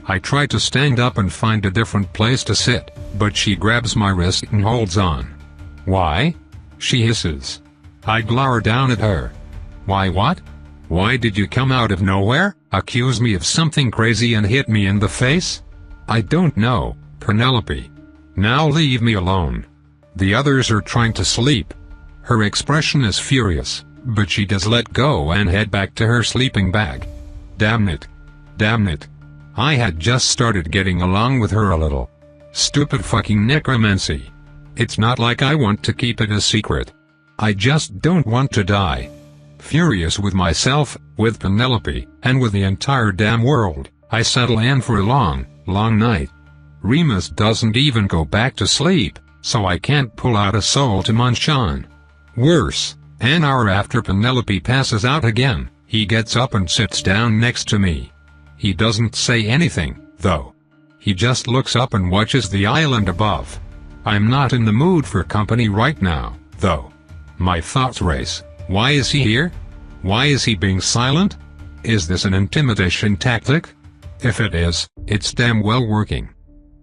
I try to stand up and find a different place to sit, but she grabs my wrist and holds on. Why? She hisses. I glower down at her. Why what? Why did you come out of nowhere, accuse me of something crazy and hit me in the face? I don't know, Penelope. Now leave me alone. The others are trying to sleep. Her expression is furious, but she does let go and head back to her sleeping bag. Damn it. Damn it. I had just started getting along with her a little. Stupid fucking necromancy. It's not like I want to keep it a secret. I just don't want to die. Furious with myself, with Penelope, and with the entire damn world, I settle in for a long, long night. Remus doesn't even go back to sleep, so I can't pull out a soul to munch on. Worse, an hour after Penelope passes out again, he gets up and sits down next to me. He doesn't say anything, though. He just looks up and watches the island above. I'm not in the mood for company right now, though. My thoughts race. Why is he here? Why is he being silent? Is this an intimidation tactic? If it is, it's damn well working.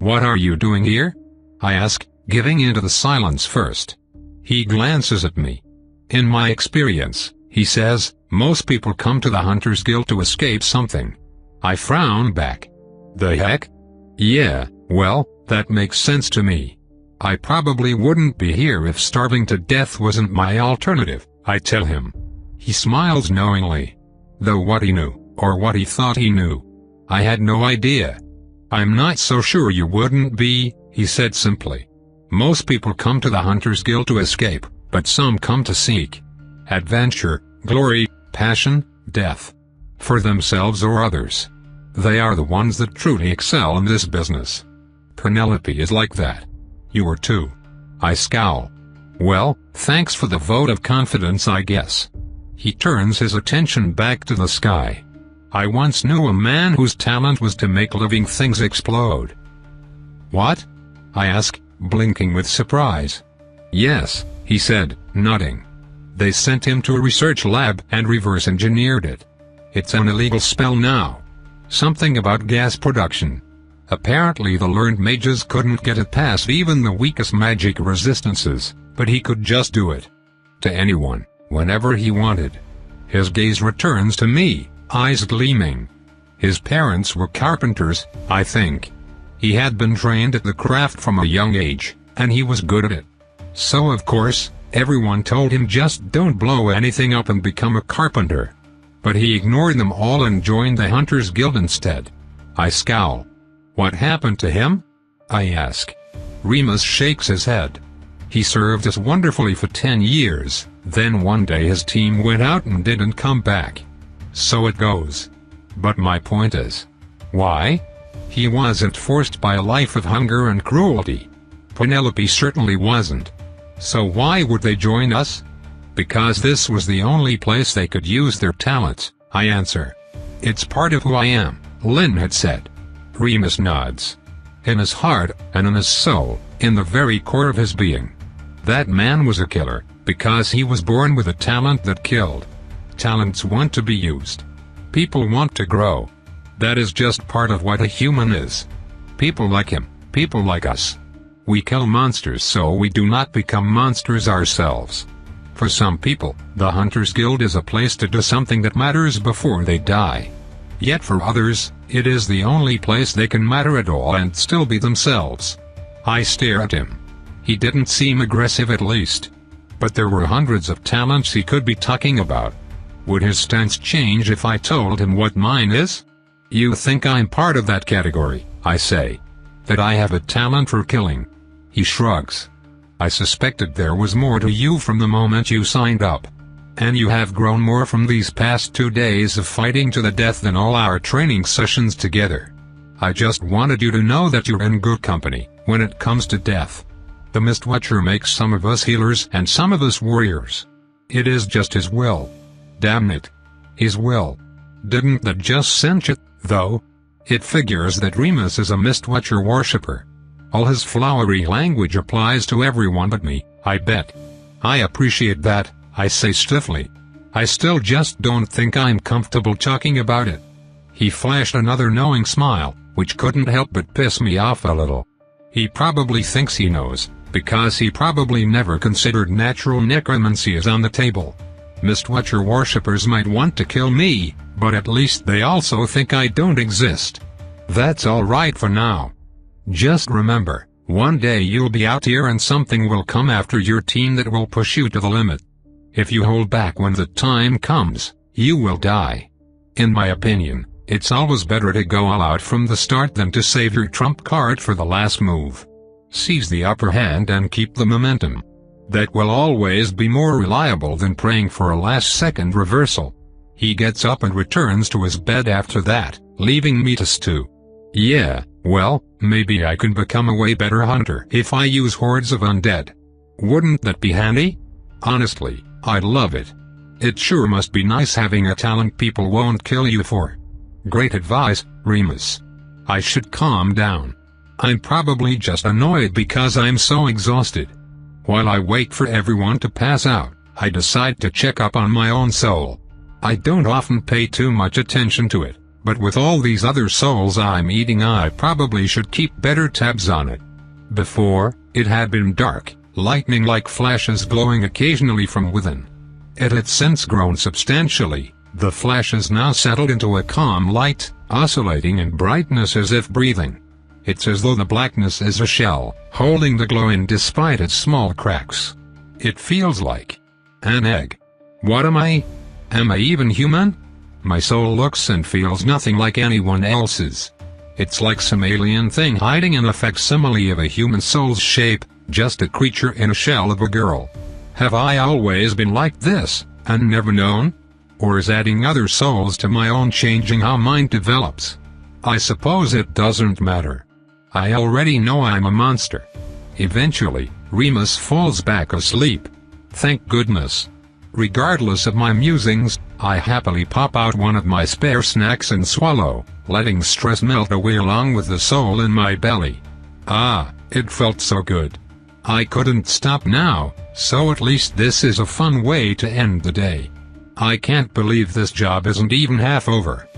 What are you doing here? I ask, giving into the silence first. He glances at me. In my experience, he says, most people come to the Hunter's Guild to escape something. I frown back. The heck? Yeah, well, that makes sense to me. I probably wouldn't be here if starving to death wasn't my alternative, I tell him. He smiles knowingly. Though what he knew, or what he thought he knew, I had no idea. I'm not so sure you wouldn't be, he said simply. Most people come to the Hunter's Guild to escape, but some come to seek adventure, glory, passion, death. For themselves or others. They are the ones that truly excel in this business. Penelope is like that. You are too. I scowl. Well, thanks for the vote of confidence, I guess. He turns his attention back to the sky. I once knew a man whose talent was to make living things explode. What? I ask, blinking with surprise. Yes, he said, nodding. They sent him to a research lab and reverse engineered it. It's an illegal spell now. Something about gas production. Apparently the learned mages couldn't get it past even the weakest magic resistances, but he could just do it. To anyone, whenever he wanted. His gaze returns to me, eyes gleaming. His parents were carpenters, I think. He had been trained at the craft from a young age, and he was good at it. So of course, everyone told him just don't blow anything up and become a carpenter. But he ignored them all and joined the Hunter's Guild instead. I scowl. What happened to him? I ask. Remus shakes his head. He served us wonderfully for 10 years, then one day his team went out and didn't come back. So it goes. But my point is, why? He wasn't forced by a life of hunger and cruelty. Penelope certainly wasn't. So why would they join us? Because this was the only place they could use their talents, I answer. It's part of who I am, Lynn had said. Remus nods. In his heart, and in his soul, in the very core of his being. That man was a killer, because he was born with a talent that killed. Talents want to be used. People want to grow. That is just part of what a human is. People like him, people like us. We kill monsters so we do not become monsters ourselves. For some people, the Hunter's Guild is a place to do something that matters before they die. Yet for others, it is the only place they can matter at all and still be themselves. I stare at him. He didn't seem aggressive at least. But there were hundreds of talents he could be talking about. Would his stance change if I told him what mine is? You think I'm part of that category, I say. That I have a talent for killing. He shrugs. I suspected there was more to you from the moment you signed up. And you have grown more from these past 2 days of fighting to the death than all our training sessions together. I just wanted you to know that you're in good company, when it comes to death. The Mistwatcher makes some of us healers and some of us warriors. It is just his will. Damn it. His will. Didn't that just cinch it, though? It figures that Remus is a Mistwatcher worshipper. All his flowery language applies to everyone but me, I bet. I appreciate that, I say stiffly. I still just don't think I'm comfortable talking about it. He flashed another knowing smile, which couldn't help but piss me off a little. He probably thinks he knows, because he probably never considered natural necromancy as on the table. Mistwatcher worshippers might want to kill me, but at least they also think I don't exist. That's alright for now. Just remember, one day you'll be out here and something will come after your team that will push you to the limit. If you hold back when the time comes, you will die. In my opinion, it's always better to go all out from the start than to save your trump card for the last move. Seize the upper hand and keep the momentum. That will always be more reliable than praying for a last-second reversal. He gets up and returns to his bed after that, leaving me to stew. Yeah, well, maybe I can become a way better hunter if I use hordes of undead. Wouldn't that be handy? Honestly, I'd love it. It sure must be nice having a talent people won't kill you for. Great advice, Remus. I should calm down. I'm probably just annoyed because I'm so exhausted. While I wait for everyone to pass out, I decide to check up on my own soul. I don't often pay too much attention to it, but with all these other souls I'm eating I probably should keep better tabs on it. Before, it had been dark, lightning-like flashes glowing occasionally from within. It had since grown substantially, the flashes now settled into a calm light, oscillating in brightness as if breathing. It's as though the blackness is a shell, holding the glow in despite its small cracks. It feels like an egg. What am I? Am I even human? My soul looks and feels nothing like anyone else's. It's like some alien thing hiding in a facsimile of a human soul's shape, just a creature in a shell of a girl. Have I always been like this, and never known? Or is adding other souls to my own changing how mine develops? I suppose it doesn't matter. I already know I'm a monster. Eventually, Remus falls back asleep. Thank goodness. Regardless of my musings, I happily pop out one of my spare snacks and swallow, letting stress melt away along with the soul in my belly. Ah, it felt so good. I couldn't stop now, so at least this is a fun way to end the day. I can't believe this job isn't even half over.